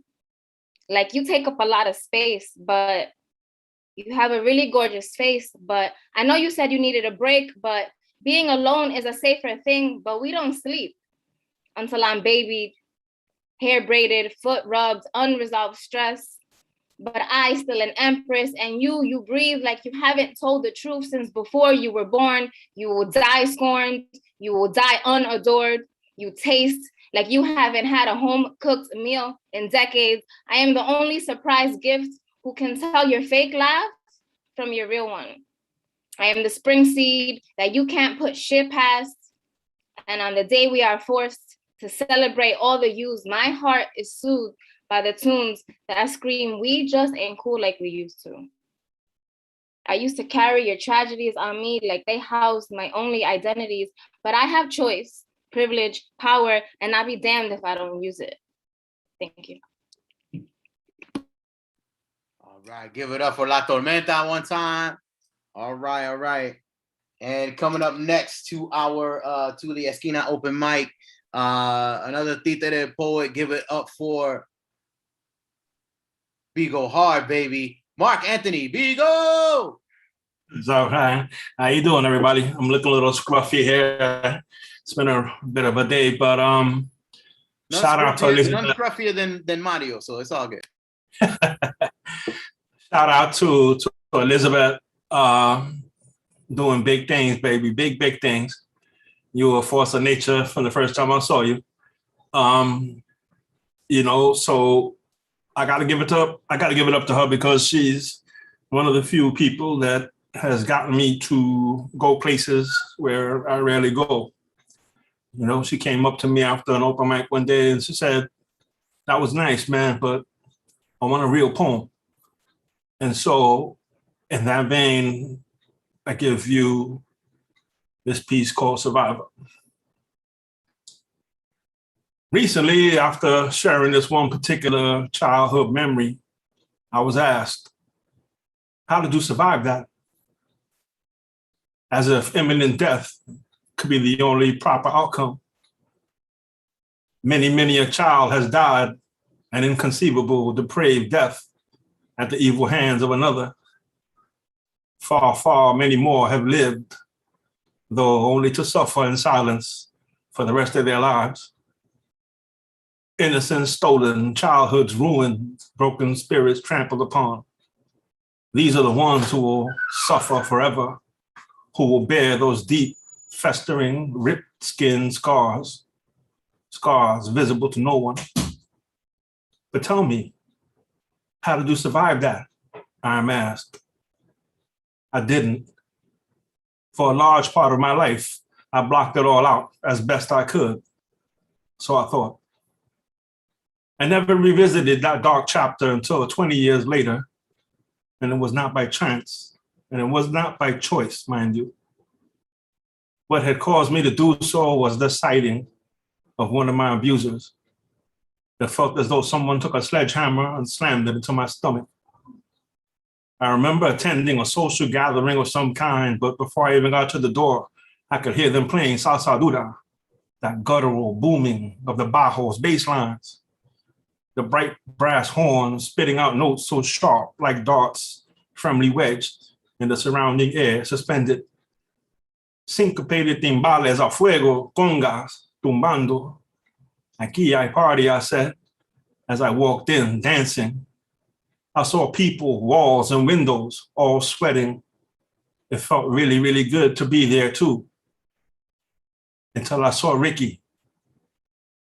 Like, you take up a lot of space, but you have a really gorgeous face. But I know you said you needed a break, but being alone is a safer thing, but we don't sleep until I'm babied, hair braided, foot rubbed, unresolved stress. But I still an empress, and you breathe like you haven't told the truth since before you were born. You will die scorned, you will die unadored, you taste like you haven't had a home-cooked meal in decades. I am the only surprise gift who can tell your fake laugh from your real one. I am the spring seed that you can't put shit past. And on the day we are forced to celebrate all the yous, my heart is soothed by the tunes that scream, we just ain't cool like we used to. I used to carry your tragedies on me like they housed my only identities, but I have choice, privilege, power, and I'll be damned if I don't use it. Thank you. All right, give it up for La Tormenta one time. All right, all right. And coming up next to our to the Esquina open mic, another títere poet. Give it up for Bigo Hard, baby. Mark Anthony, Bigo! It's all right. How you doing, everybody? I'm looking a little scruffy here. It's been a bit of a day, but shout out to Elizabeth. None scruffier than Mario, so it's all good. Shout out to Elizabeth, doing big things, baby, big things. You were a force of nature from the first time I saw you. You know, so I gotta give it up to her because she's one of the few people that has gotten me to go places where I rarely go. You know, she came up to me after an open mic one day and she said, "That was nice, man, but I want a real poem." And so in that vein, I give you this piece called Survivor. Recently, after sharing this one particular childhood memory, I was asked, how did you survive that? As if imminent death could be the only proper outcome. Many a child has died an inconceivable, depraved death at the evil hands of another. Far many more have lived, though only to suffer in silence for the rest of their lives. Innocence stolen, childhoods ruined, broken spirits trampled upon. These are the ones who will suffer forever, who will bear those deep, festering, ripped skin scars, scars visible to no one. But tell me, how did you survive that? I am asked. I didn't. For a large part of my life, I blocked it all out as best I could. So I thought. I never revisited that dark chapter until 20 years later, and it was not by chance, and it was not by choice, mind you. What had caused me to do so was the sighting of one of my abusers. It felt as though someone took a sledgehammer and slammed it into my stomach. I remember attending a social gathering of some kind, but before I even got to the door, I could hear them playing salsa dura, that guttural booming of the bajos bass lines, the bright brass horns spitting out notes so sharp like darts, firmly wedged in the surrounding air, suspended. Syncopated timbales a fuego, congas, tumbando. Aquí hay party, I said, as I walked in, dancing. I saw people, walls and windows, all sweating. It felt really good to be there too. Until I saw Ricky,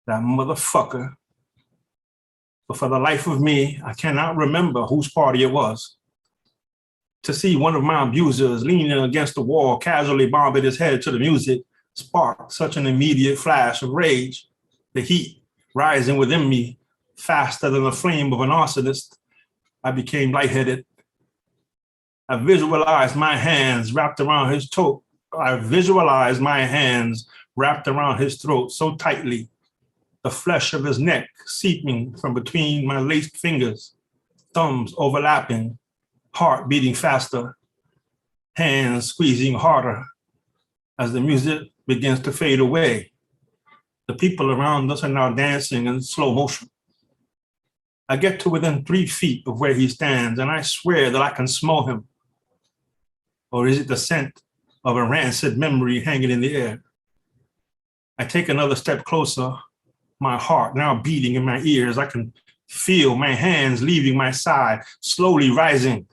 that motherfucker. But for the life of me, I cannot remember whose party it was. To see one of my abusers leaning against the wall, casually bobbing his head to the music, sparked such an immediate flash of rage, the heat rising within me faster than the flame of an arsonist. I became lightheaded. I visualized my hands wrapped around his throat. I visualized my hands wrapped around his throat so tightly, the flesh of his neck seeping from between my laced fingers, thumbs overlapping, heart beating faster, hands squeezing harder as the music begins to fade away. The people around us are now dancing in slow motion. I get to within 3 feet of where he stands, and I swear that I can smell him. Or is it the scent of a rancid memory hanging in the air? I take another step closer, my heart now beating in my ears. I can feel my hands leaving my side, slowly rising,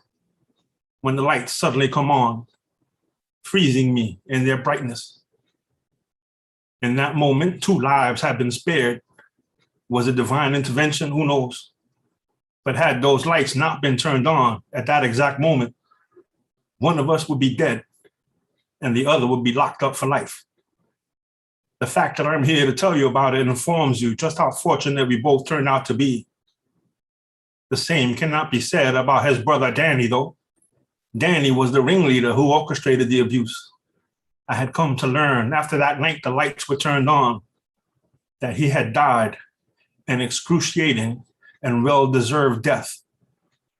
when the lights suddenly come on, freezing me in their brightness. In that moment, 2 lives have been spared. Was it divine intervention? Who knows? But had those lights not been turned on at that exact moment, one of us would be dead and the other would be locked up for life. The fact that I'm here to tell you about it informs you just how fortunate we both turned out to be. The same cannot be said about his brother Danny, though. Danny was the ringleader who orchestrated the abuse. I had come to learn after that night the lights were turned on that he had died an excruciating and well-deserved death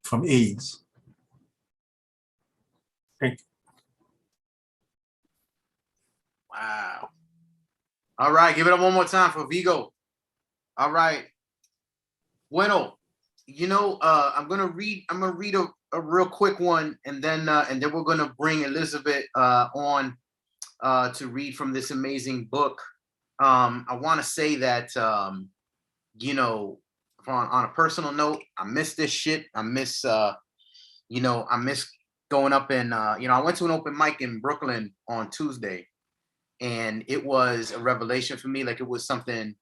from AIDS. Thank you. Wow. All right, give it up one more time for Vigo. All right. Bueno, you know, I'm gonna read a real quick one, and then we're gonna bring Elisabet on to read from this amazing book. I want to say that you know, on a personal note, I miss this shit. I miss you know, I miss going up and you know, I went to an open mic in Brooklyn on Tuesday, and it was a revelation for me. Like, it was something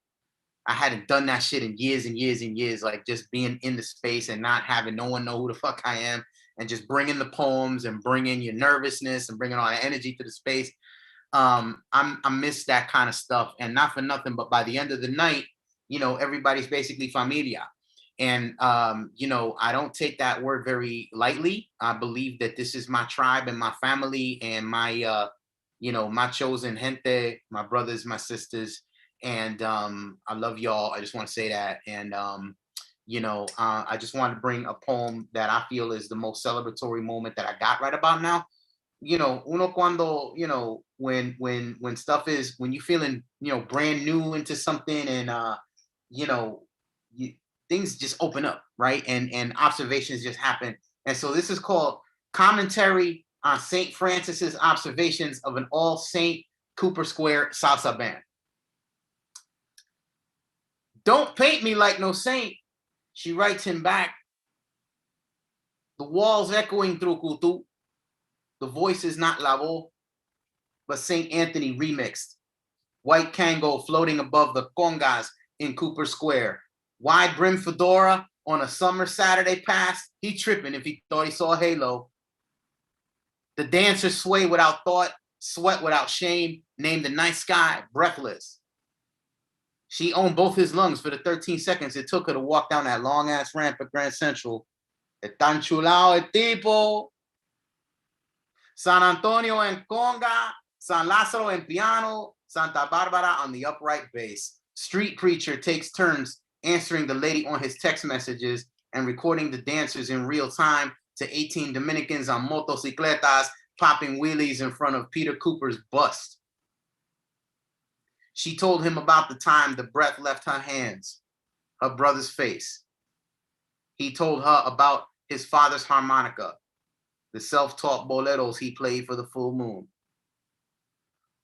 I hadn't done that shit in years and years and years. Like, just being in the space and not having no one know who the fuck I am, and just bring in the poems and bring in your nervousness and bringing all the energy to the space. I miss that kind of stuff, and not for nothing, but by the end of the night, you know, everybody's basically familia. And, you know, I don't take that word very lightly. I believe that this is my tribe and my family and my, you know, my chosen gente, my brothers, my sisters. And I love y'all. I just want to say that. And, you know, I just want to bring a poem that I feel is the most celebratory moment that I got right about now. You know, uno cuando, you know, when stuff is, when you feeling, you know, brand new into something, and you know, things just open up, right? And observations just happen. And so this is called Commentary on St. Francis's Observations of an All Saint Cooper Square Salsa Band. Don't paint me like no saint, she writes him back. The walls echoing through Kutu. The voice is not Lavo, but St. Anthony remixed. White Kango floating above the congas in Cooper Square. Wide brim fedora on a summer Saturday past. He tripping if he thought he saw a halo. The dancers sway without thought, sweat without shame, named the night sky breathless. She owned both his lungs for the 13 seconds it took her to walk down that long ass ramp at Grand Central. Tan chulao el tipo. San Antonio en conga, San Lázaro en piano, Santa Barbara on the upright bass. Street preacher takes turns answering the lady on his text messages and recording the dancers in real time to 18 Dominicans on motocicletas popping wheelies in front of Peter Cooper's bust. She told him about the time the breath left her hands, her brother's face. He told her about his father's harmonica, the self-taught boleros he played for the full moon.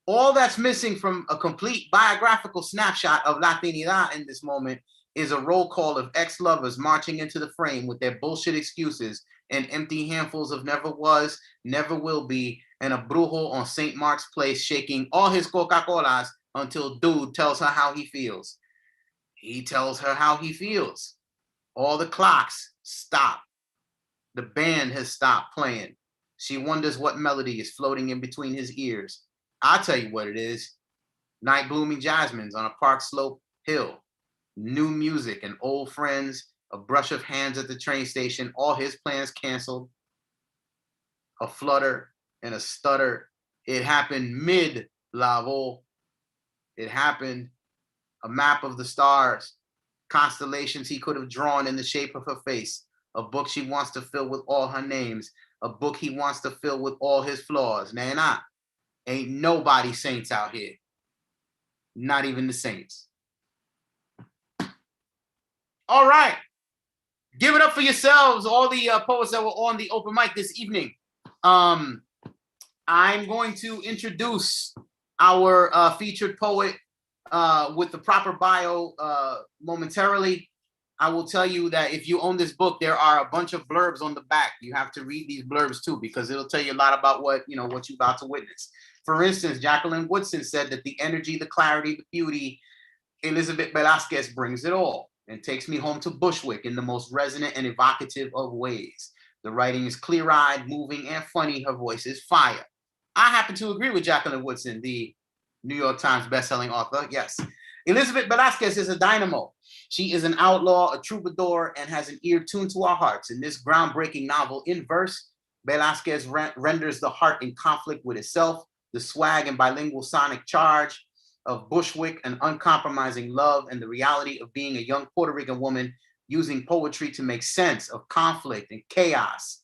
All that's missing from a complete biographical snapshot of Latinidad in this moment is a roll call of ex-lovers marching into the frame with their bullshit excuses and empty handfuls of never was, never will be, and a brujo on St. Mark's Place shaking all his Coca-Colas until dude tells her how he feels. He tells her how he feels. All the clocks stop. The band has stopped playing. She wonders what melody is floating in between his ears. I'll tell you what it is. Night blooming jasmines on a park slope hill. New music and old friends, a brush of hands at the train station, all his plans canceled. A flutter and a stutter. It happened mid-lavo. It happened. A map of the stars, constellations he could have drawn in the shape of her face. A book she wants to fill with all her names. A book he wants to fill with all his flaws. Nah, ain't nobody saints out here. Not even the saints. All right. Give it up for yourselves, all the poets that were on the open mic this evening. I'm going to introduce our featured poet with the proper bio momentarily. I will tell you that if you own this book, there are a bunch of blurbs on the back. You have to read these blurbs too, because it'll tell you a lot about what you're about to witness. For instance, Jacqueline Woodson said that the energy, the clarity, the beauty, Elisabet Velasquez brings it all and takes me home to Bushwick in the most resonant and evocative of ways. The writing is clear-eyed, moving, and funny. Her voice is fire. I happen to agree with Jacqueline Woodson, the New York Times bestselling author. Yes. Elisabet Velasquez is a dynamo. She is an outlaw, a troubadour, and has an ear tuned to our hearts. In this groundbreaking novel in verse, Velasquez renders the heart in conflict with itself, the swag and bilingual sonic charge of Bushwick, an uncompromising love, and the reality of being a young Puerto Rican woman using poetry to make sense of conflict and chaos.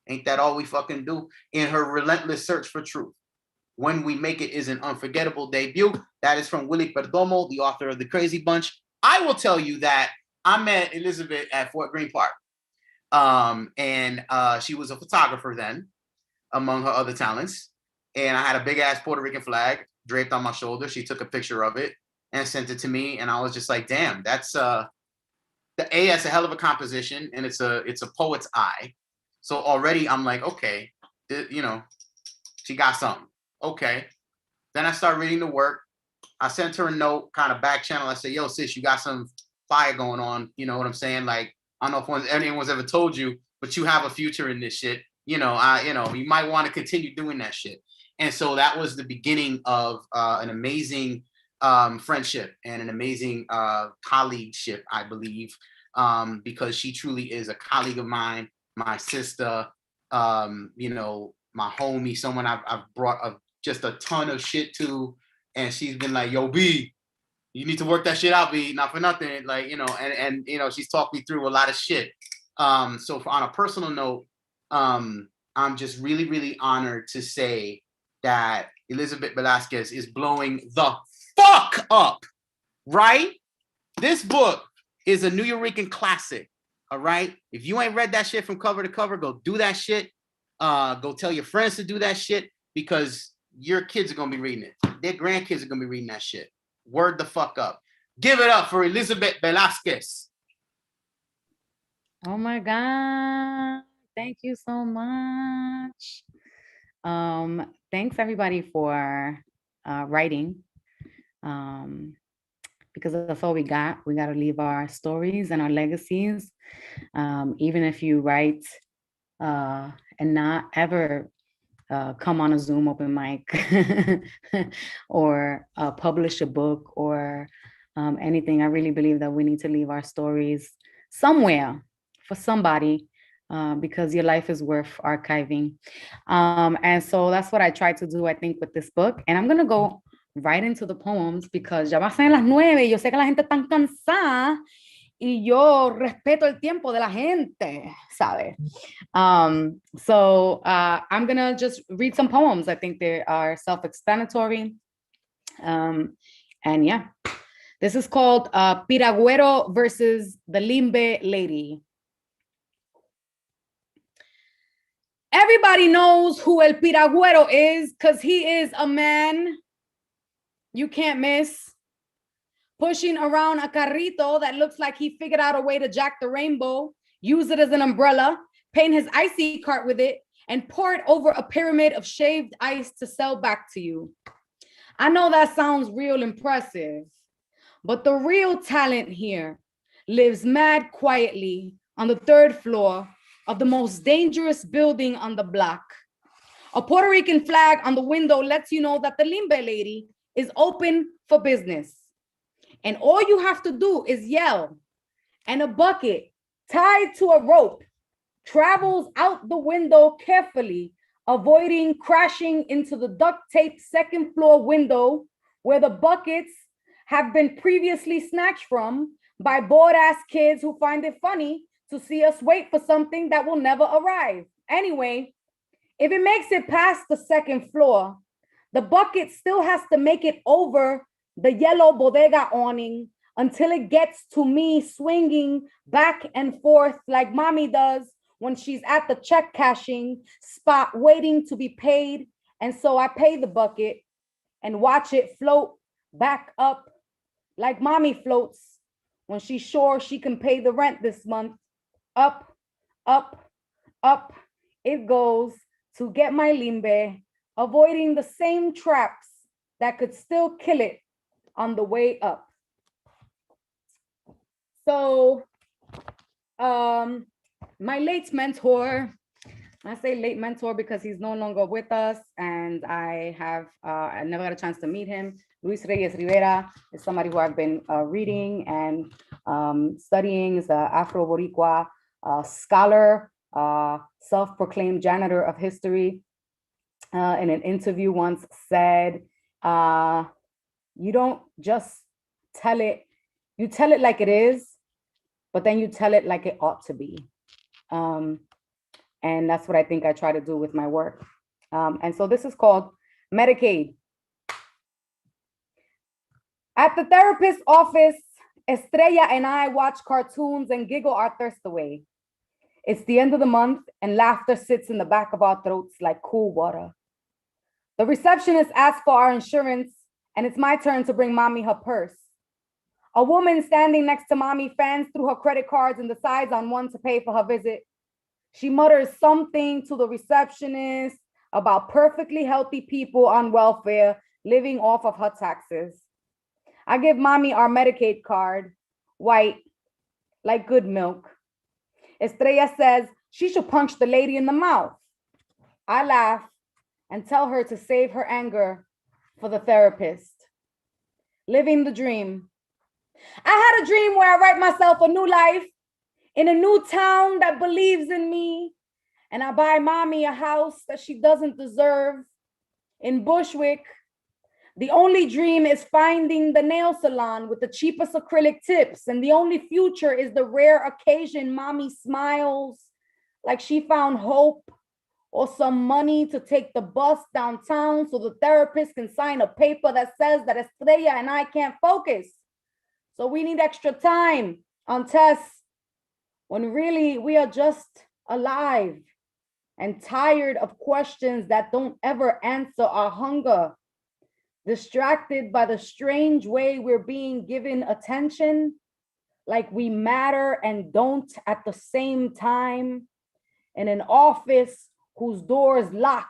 Ain't that all we fucking do? In her relentless search for truth. When We Make It is an unforgettable debut. That is from Willie Perdomo, the author of The Crazy Bunch. I will tell you that I met Elisabet at Fort Greene Park. And she was a photographer then, among her other talents. And I had a big ass Puerto Rican flag draped on my shoulder. She took a picture of it and sent it to me. And I was just like, damn, that's that's a hell of a composition. And it's a poet's eye. So already I'm like, okay, she got something. Okay. Then I start reading the work. I sent her a note, kind of back channel. I said, yo, sis, you got some fire going on. You know what I'm saying? Like, I don't know if anyone's ever told you but you have a future in this shit. You might want to continue doing that shit. And so that was the beginning of an amazing friendship and an amazing colleagueship, I believe, because she truly is a colleague of mine, my sister, my homie, someone I've brought just a ton of shit to, and she's been like, yo, B, you need to work that shit out, B, not for nothing, and she's talked me through a lot of shit. So on a personal note, I'm just really, really honored to say that Elisabet Velasquez is blowing the fuck up, right? This book is a New Eurekan classic, all right? If you ain't read that shit from cover to cover, go do that shit. Go tell your friends to do that shit, because your kids are gonna be reading it. Their grandkids are gonna be reading that shit. Word the fuck up. Give it up for Elisabet Velasquez. Oh my God. Thank you so much. Thanks everybody for writing. Because that's all we got. We got to leave our stories and our legacies. Even if you write and not ever come on a Zoom open mic or publish a book or anything, I really believe that we need to leave our stories somewhere for somebody, because your life is worth archiving. And so that's what I tried to do, I think, with this book. And I'm going to go right into the poems because ya va a ser las 9. Yo sé que la gente está cansada y yo respeto el tiempo de la gente, ¿sabe? So I'm going to just read some poems. I think they are self-explanatory. And yeah, this is called Piragüero versus the Limbe Lady. Everybody knows who El Piragüero is because he is a man you can't miss, pushing around a carrito that looks like he figured out a way to jack the rainbow, use it as an umbrella, paint his icy cart with it, and pour it over a pyramid of shaved ice to sell back to you. I know that sounds real impressive, but the real talent here lives mad quietly on the 3rd floor of the most dangerous building on the block. A Puerto Rican flag on the window lets you know that the Limbe Lady is open for business. And all you have to do is yell, and a bucket tied to a rope travels out the window carefully, avoiding crashing into the duct tape 2nd floor window where the buckets have been previously snatched from by bored ass kids who find it funny to see us wait for something that will never arrive. Anyway, if it makes it past the 2nd floor, the bucket still has to make it over the yellow bodega awning until it gets to me swinging back and forth like mommy does when she's at the check cashing spot waiting to be paid. And so I pay the bucket and watch it float back up like mommy floats when she's sure she can pay the rent this month. Up, up, up it goes to get my limbe, avoiding the same traps that could still kill it on the way up. So my late mentor, I say late mentor because he's no longer with us, and I never got a chance to meet him. Luis Reyes Rivera is somebody who I've been reading and studying. He's an Afro-Boricua scholar, self-proclaimed janitor of history. In an interview once said, you don't just tell it, you tell it like it is, but then you tell it like it ought to be. And that's what I think I try to do with my work. And so this is called Medicaid. At the therapist's office, Estrella and I watch cartoons and giggle our thirst away. It's the end of the month and laughter sits in the back of our throats like cool water. The receptionist asks for our insurance, and it's my turn to bring mommy her purse. A woman standing next to mommy fans through her credit cards and decides on one to pay for her visit. She mutters something to the receptionist about perfectly healthy people on welfare living off of her taxes. I give mommy our Medicaid card, white, like good milk. Estrella says, She should punch the lady in the mouth. I laugh and tell her to save her anger for the therapist. Living the dream. I had a dream where I write myself a new life in a new town that believes in me, and I buy mommy a house that she doesn't deserve in Bushwick. The only dream is finding the nail salon with the cheapest acrylic tips, and the only future is the rare occasion mommy smiles like she found hope or some money to take the bus downtown so the therapist can sign a paper that says that Estrella and I can't focus. So we need extra time on tests when really we are just alive and tired of questions that don't ever answer our hunger. Distracted by the strange way we're being given attention, like we matter and don't at the same time, in an office whose doors lock,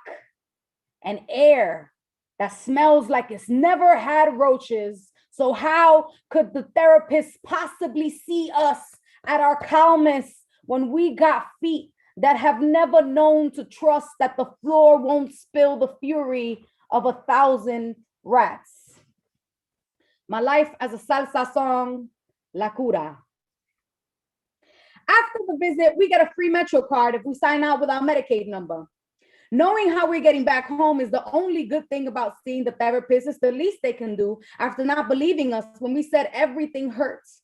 and air that smells like it's never had roaches. So how could the therapist possibly see us at our calmest when we got feet that have never known to trust that the floor won't spill the fury of 1,000 rats? My life as a salsa song, La Cura. After the visit, we get a free Metro card if we sign out with our Medicaid number. Knowing how we're getting back home is the only good thing about seeing the therapist. It's the least they can do after not believing us when we said everything hurts,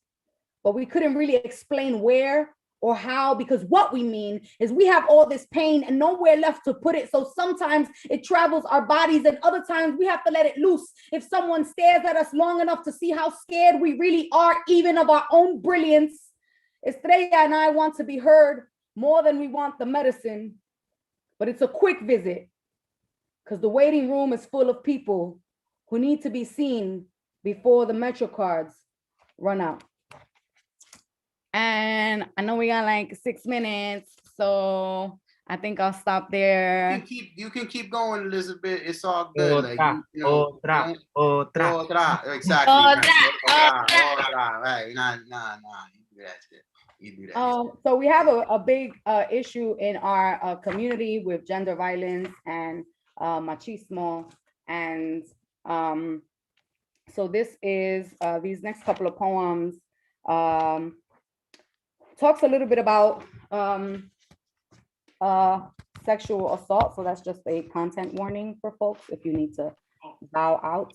but we couldn't really explain where or how, because what we mean is we have all this pain and nowhere left to put it. So sometimes it travels our bodies and other times we have to let it loose. If someone stares at us long enough to see how scared we really are, even of our own brilliance, Estrella and I want to be heard more than we want the medicine. But it's a quick visit because the waiting room is full of people who need to be seen before the Metro cards run out. And I know we got like 6 minutes, so I think I'll stop there. You can keep going, Elizabeth. It's all good. Otra. Exactly. Otra. Right. Nah. You do that shit. You do that. So we have a big issue in our community with gender violence and machismo, and so this is these next couple of poems talks a little bit about sexual assault. So that's just a content warning for folks if you need to bow out.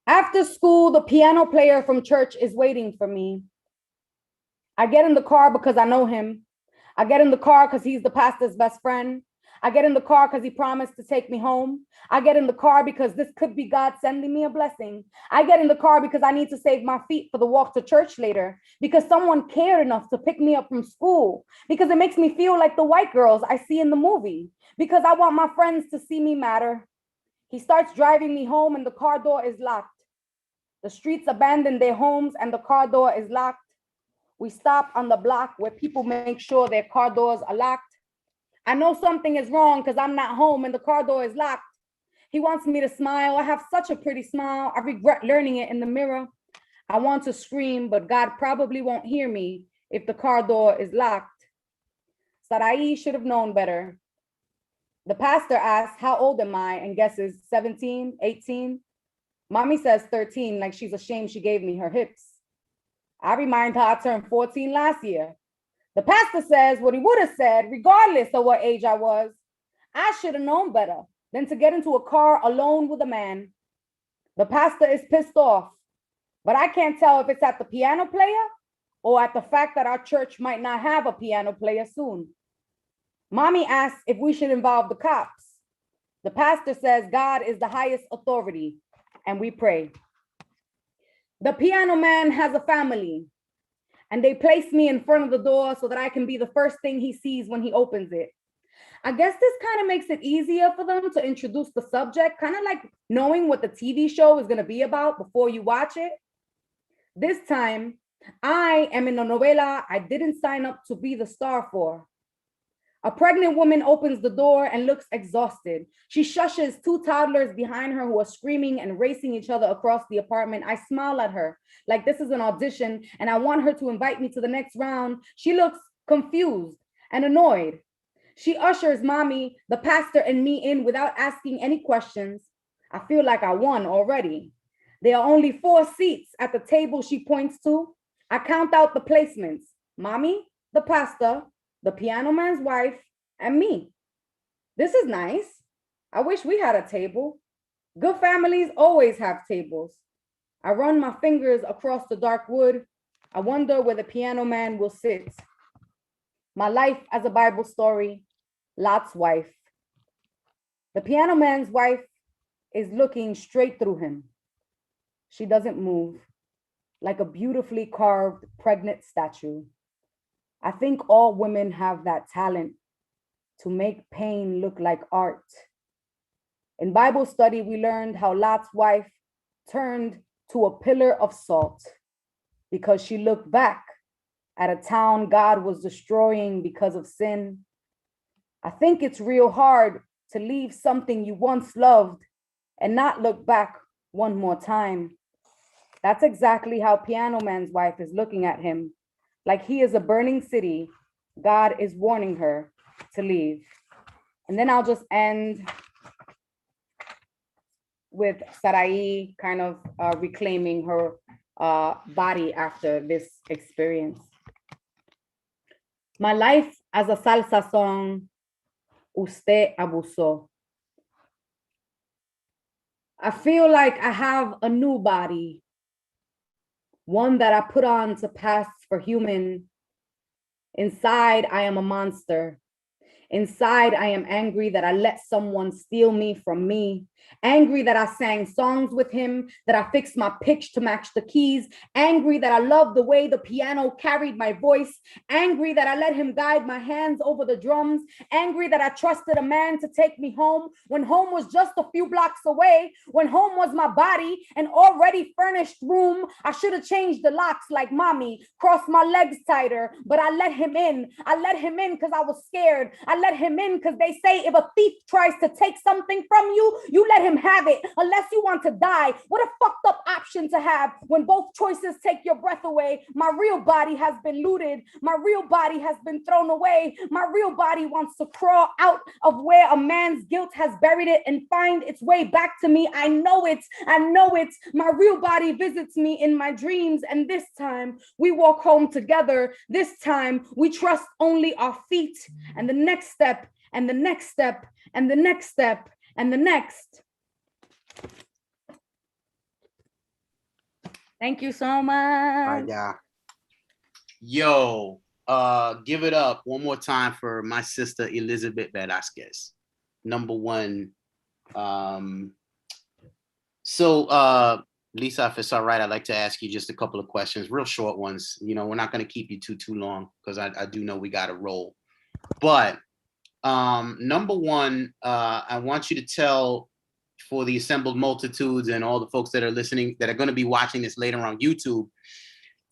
After school, the piano player from church is waiting for me. I get in the car because I know him. I get in the car because he's the pastor's best friend. I get in the car because he promised to take me home. I get in the car because this could be God sending me a blessing. I get in the car because I need to save my feet for the walk to church later, because someone cared enough to pick me up from school, because it makes me feel like the white girls I see in the movie, because I want my friends to see me matter. He starts driving me home and the car door is locked. The streets abandon their homes and the car door is locked. We stop on the block where people make sure their car doors are locked. I know something is wrong because I'm not home and the car door is locked. He wants me to smile. I have such a pretty smile. I regret learning it in the mirror. I want to scream, but God probably won't hear me if the car door is locked. Sarai should have known better. The pastor asks, how old am I? And guesses 17, 18. Mommy says 13, like she's ashamed she gave me her hips. I remind her I turned 14 last year. The pastor says what he would have said, regardless of what age I was. I should have known better than to get into a car alone with a man. The pastor is pissed off, but I can't tell if it's at the piano player or at the fact that our church might not have a piano player soon. Mommy asks if we should involve the cops. The pastor says God is the highest authority, and we pray. The piano man has a family, and they place me in front of the door so that I can be the first thing he sees when he opens it. I guess this kind of makes it easier for them to introduce the subject, kind of like knowing what the TV show is going to be about before you watch it. This time, I am in a novela I didn't sign up to be the star for. A pregnant woman opens the door and looks exhausted. She shushes two toddlers behind her who are screaming and racing each other across the apartment. I smile at her like this is an audition and I want her to invite me to the next round. She looks confused and annoyed. She ushers mommy, the pastor, and me in without asking any questions. I feel like I won already. There are only 4 seats at the table she points to. I count out the placements. Mommy, the pastor, the piano man's wife, and me. This is nice. I wish we had a table. Good families always have tables. I run my fingers across the dark wood. I wonder where the piano man will sit. My life as a Bible story, Lot's wife. The piano man's wife is looking straight through him. She doesn't move, like a beautifully carved pregnant statue. I think all women have that talent to make pain look like art. In Bible study, we learned how Lot's wife turned to a pillar of salt because she looked back at a town God was destroying because of sin. I think it's real hard to leave something you once loved and not look back one more time. That's exactly how Piano Man's wife is looking at him, like he is a burning city. God is warning her to leave. And then I'll just end with Sarai kind of reclaiming her body after this experience. My life as a salsa song, usted abusó. I feel like I have a new body, one that I put on to pass for human. Inside, I am a monster. Inside, I am angry that I let someone steal me from me. Angry that I sang songs with him, that I fixed my pitch to match the keys. Angry that I loved the way the piano carried my voice. Angry that I let him guide my hands over the drums. Angry that I trusted a man to take me home when home was just a few blocks away. When home was my body, an already furnished room. I should have changed the locks like mommy, crossed my legs tighter, but I let him in. I let him in because I was scared. I let him in because they say if a thief tries to take something from you, you let him have it unless you want to die. What a fucked up option to have when both choices take your breath away. My real body has been looted. My real body has been thrown away. My real body wants to crawl out of where a man's guilt has buried it and find its way back to me. I know it. I know it. My real body visits me in my dreams. And this time we walk home together. This time we trust only our feet. And the next step, and the next step, and the next step, and the next. Thank you so much. Yeah. Yo, give it up one more time for my sister Elisabet Velasquez, number one. Lisa, if it's all right, I'd like to ask you just a couple of questions, real short ones. You know, we're not going to keep you too long because I do know we got to roll. But number one, I want you to tell for the assembled multitudes and all the folks that are listening, that are going to be watching this later on YouTube.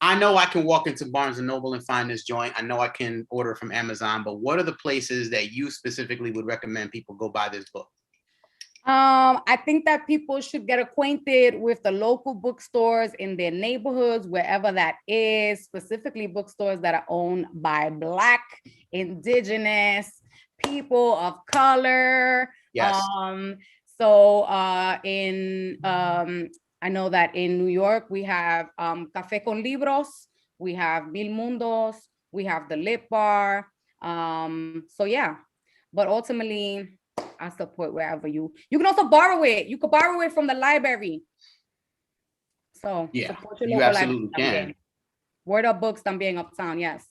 I know I can walk into Barnes & Noble and find this joint. I know I can order from Amazon, but what are the places that you specifically would recommend people go buy this book? I think that people should get acquainted with the local bookstores in their neighborhoods, wherever that is, specifically bookstores that are owned by Black, Indigenous, people of color. Yes. I know that in New York, we have Café con Libros, we have Mil Mundos, we have the Lit Bar. So yeah, but ultimately, I support wherever you can also borrow it. You could borrow it from the library. So yeah, support your you local absolutely library. can. Word Up Books también uptown, yes.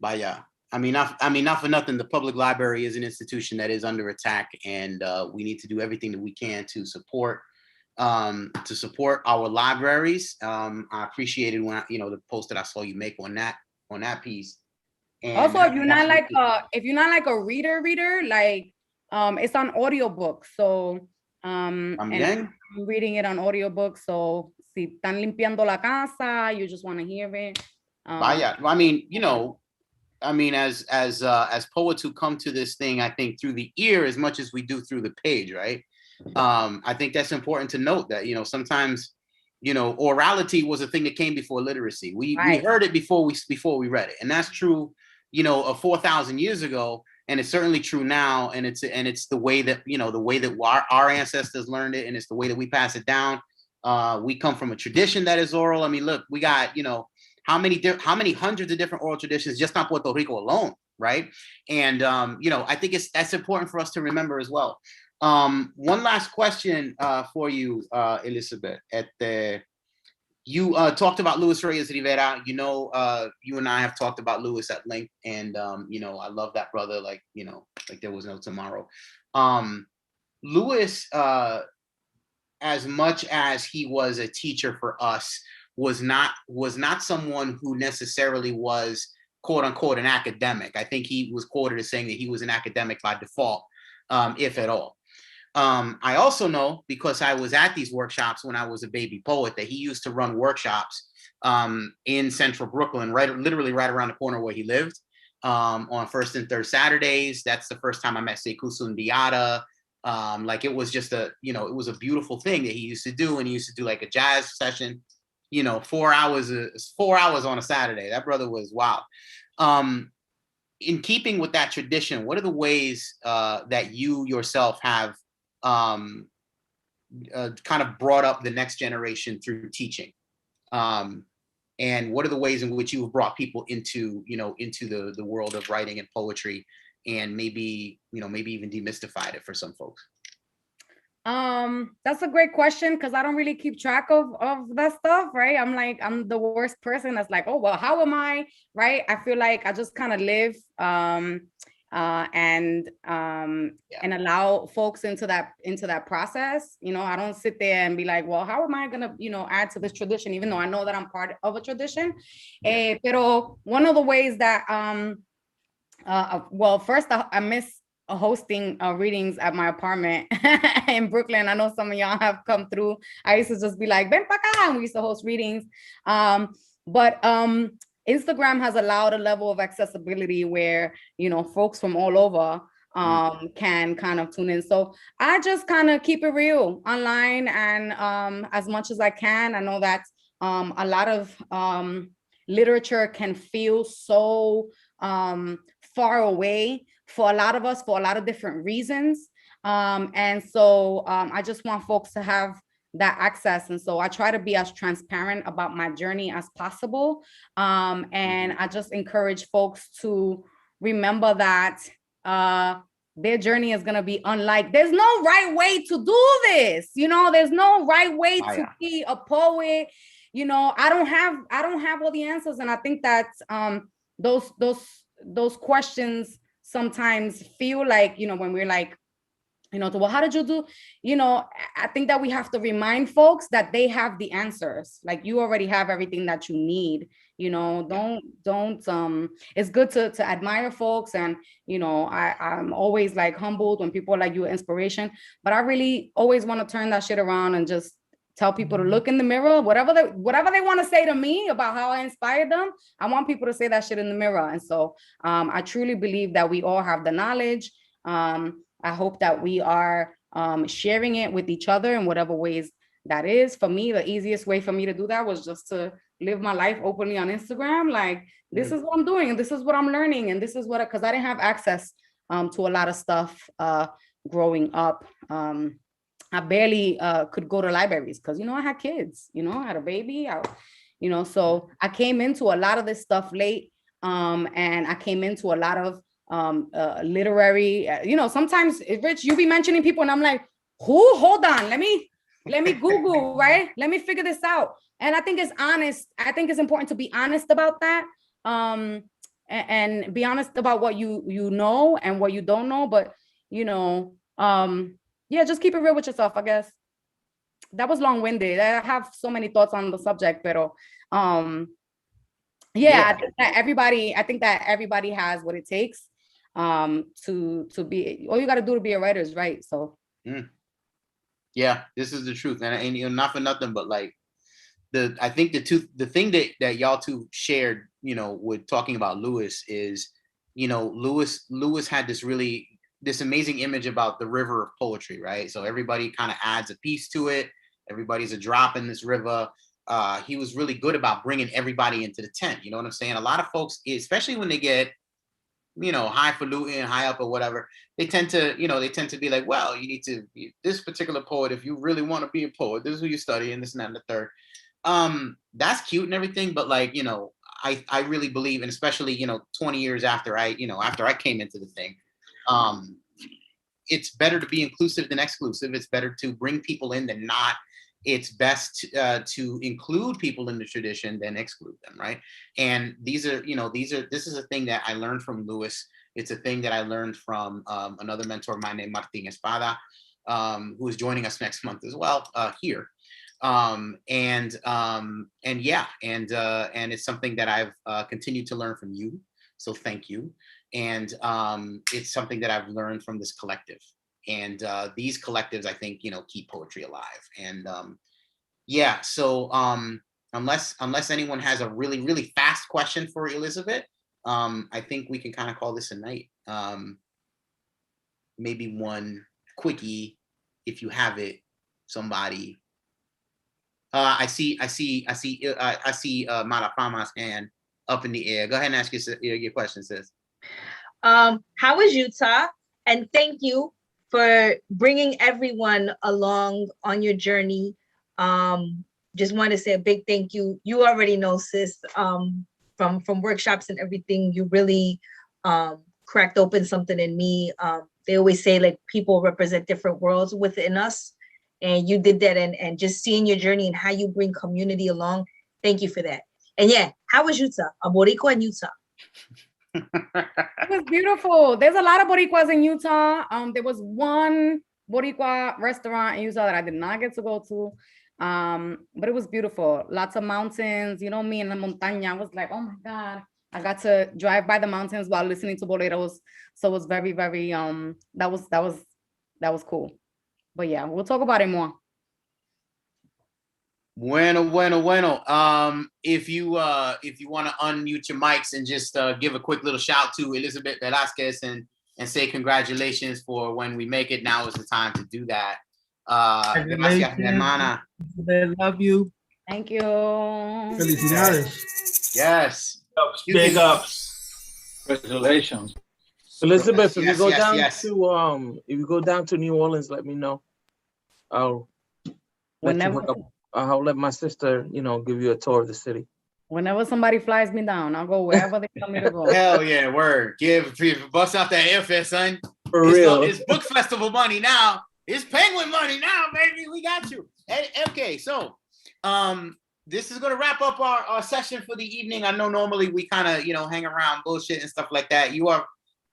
Vaya. I mean, not for nothing. The public library is an institution that is under attack, and we need to do everything that we can to support our libraries. I appreciated when the post that I saw you make on that piece. And also, if you're not like a reader, like it's on audiobook. So and I'm reading it on audiobook. So si están limpiando la casa, you just want to hear it. Vaya. I mean, I mean, as poets who come to this thing, I think through the ear as much as we do through the page, right? I think that's important to note that, you know, sometimes, you know, orality was a thing that came before literacy. We heard it before we read it, and that's true, you know, of 4,000 years ago, and it's certainly true now. And it's the way that, you know, the way that our ancestors learned it, and it's the way that we pass it down. We come from a tradition that is oral. I mean, look, we got, you know, how many hundreds of different oral traditions just on Puerto Rico alone, right? And you know, I think that's important for us to remember as well. One last question for you, Elisabet. You talked about Luis Reyes Rivera. You know, you and I have talked about Luis at length, and you know, I love that brother, like, you know, like there was no tomorrow. Luis, as much as he was a teacher for us, was not someone who necessarily was, quote unquote, an academic. I think he was quoted as saying that he was an academic by default, if at all. I also know, because I was at these workshops when I was a baby poet, that he used to run workshops in central Brooklyn, literally right around the corner where he lived, on first and third Saturdays. That's the first time I met Sekou Sundiata. Like, it was just you know, it was a beautiful thing that he used to do. And he used to do like a jazz session, you know, 4 hours on a Saturday. That brother was wild. In keeping with that tradition, what are the ways that you yourself have kind of brought up the next generation through teaching? And what are the ways in which you have brought people into, you know, into the world of writing and poetry, and maybe, you know, maybe even demystified it for some folks? That's a great question, because I don't really keep track of that stuff, right? I'm the worst person that's like, oh, well, how am I, right? I feel like I just kind of live and allow folks into that process. You know, I don't sit there and be like, well, how am I gonna, you know, add to this tradition, even though I know that I'm part of a tradition. Pero one of the ways that well, first I miss hosting readings at my apartment in Brooklyn. I know some of y'all have come through. I used to just be like, ven pa acá, and we used to host readings. But Instagram has allowed a level of accessibility where, you know, folks from all over can kind of tune in. So I just kind of keep it real online, and as much as I can. I know that a lot of literature can feel so far away for a lot of us, for a lot of different reasons. And so I just want folks to have that access. And so I try to be as transparent about my journey as possible. And I just encourage folks to remember that their journey is going to be unlike, there's no right way to do this. You know, there's no right way to be a poet. You know, I don't have all the answers. And I think that those questions sometimes feel like, you know, when we're like, you know, well, how did you do? You know, I think that we have to remind folks that they have the answers. Like, you already have everything that you need. You know, don't it's good to admire folks. And, you know, I'm always like humbled when people are like, you're inspiration, but I really always want to turn that shit around and just tell people to look in the mirror, whatever they want to say to me about how I inspired them. I want people to say that shit in the mirror. And so I truly believe that we all have the knowledge. I hope that we are sharing it with each other in whatever ways that is. For me, the easiest way for me to do that was just to live my life openly on Instagram. Like, this is what I'm doing, and this is what I'm learning, and this is what, because I didn't have access to a lot of stuff growing up. I barely could go to libraries because, you know, I had kids, you know, I had a baby, you know, so I came into a lot of this stuff late. And I came into a lot of literary, you know, sometimes, Rich, you be mentioning people and I'm like, who? Hold on, let me Google, right? Let me figure this out. And I think it's honest. I think it's important to be honest about that. And be honest about what you know and what you don't know. But, you know, yeah, just keep it real with yourself, I guess. That was long-winded. I have so many thoughts on the subject, pero yeah. I think that everybody has what it takes to be, all you got to do to be a writer is write. So yeah, this is the truth. And you know, not for nothing, but like, I think the thing that y'all two shared, you know, with talking about Lewis is, you know, Lewis had this amazing image about the river of poetry, right? So everybody kind of adds a piece to it. Everybody's a drop in this river. He was really good about bringing everybody into the tent. You know what I'm saying? A lot of folks, especially when they get, you know, highfalutin, high up or whatever, they tend to be like, well, you need to be this particular poet. If you really want to be a poet, this is who you study, and this and that and the third. That's cute and everything, but like, you know, I really believe, and especially, you know, 20 years after I came into the thing, it's better to be inclusive than exclusive. It's better to bring people in than not. It's best to include people in the tradition than exclude them, right? And this is a thing that I learned from Lewis. It's a thing that I learned from another mentor of mine named Martin Espada, who is joining us next month as well here. And it's something that I've continued to learn from you. So thank you. And it's something that I've learned from this collective. And these collectives, I think, you know, keep poetry alive. And so unless anyone has a really, really fast question for Elisabet, I think we can kind of call this a night. Maybe one quickie, if you have it, somebody. I see Malafama's hand up in the air. Go ahead and ask your question, sis. How is Utah? And thank you for bringing everyone along on your journey. Just want to say a big thank you. You already know, sis, from workshops and everything, you really cracked open something in me. They always say like people represent different worlds within us. And you did that, and just seeing your journey and how you bring community along. Thank you for that. And yeah, how was Utah? A Boricua in Utah. It was beautiful. There's a lot of Boricuas in Utah. There was one Boricua restaurant in Utah that I did not get to go to. But it was beautiful. Lots of mountains. You know me in the montaña. I was like, oh my God. I got to drive by the mountains while listening to boleros. So it was very, very that was cool. But yeah, we'll talk about it more. Bueno. If you want to unmute your mics and just give a quick little shout to Elisabet Velasquez and say congratulations for when we make it, now is the time to do that. Gracias, hermana. I love you. Thank you. Felicidades. Yes. Big ups. Congratulations. Elisabet, if Yes, you go down to New Orleans, let me know. I'll let my sister, you know, give you a tour of the city. Whenever somebody flies me down, I'll go wherever they tell me to go. Hell yeah, word. Bust out that airfare, son. For real. It's book festival money now. It's Penguin money now, baby. We got you. Okay, so this is gonna wrap up our session for the evening. I know normally we kind of, you know, hang around bullshit and stuff like that. You are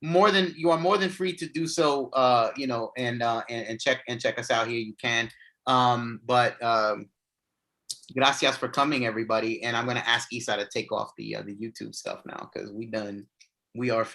more than free to do so, you know, and check us out here. You can. Gracias for coming, everybody. And I'm gonna ask Isa to take off the YouTube stuff now, because we are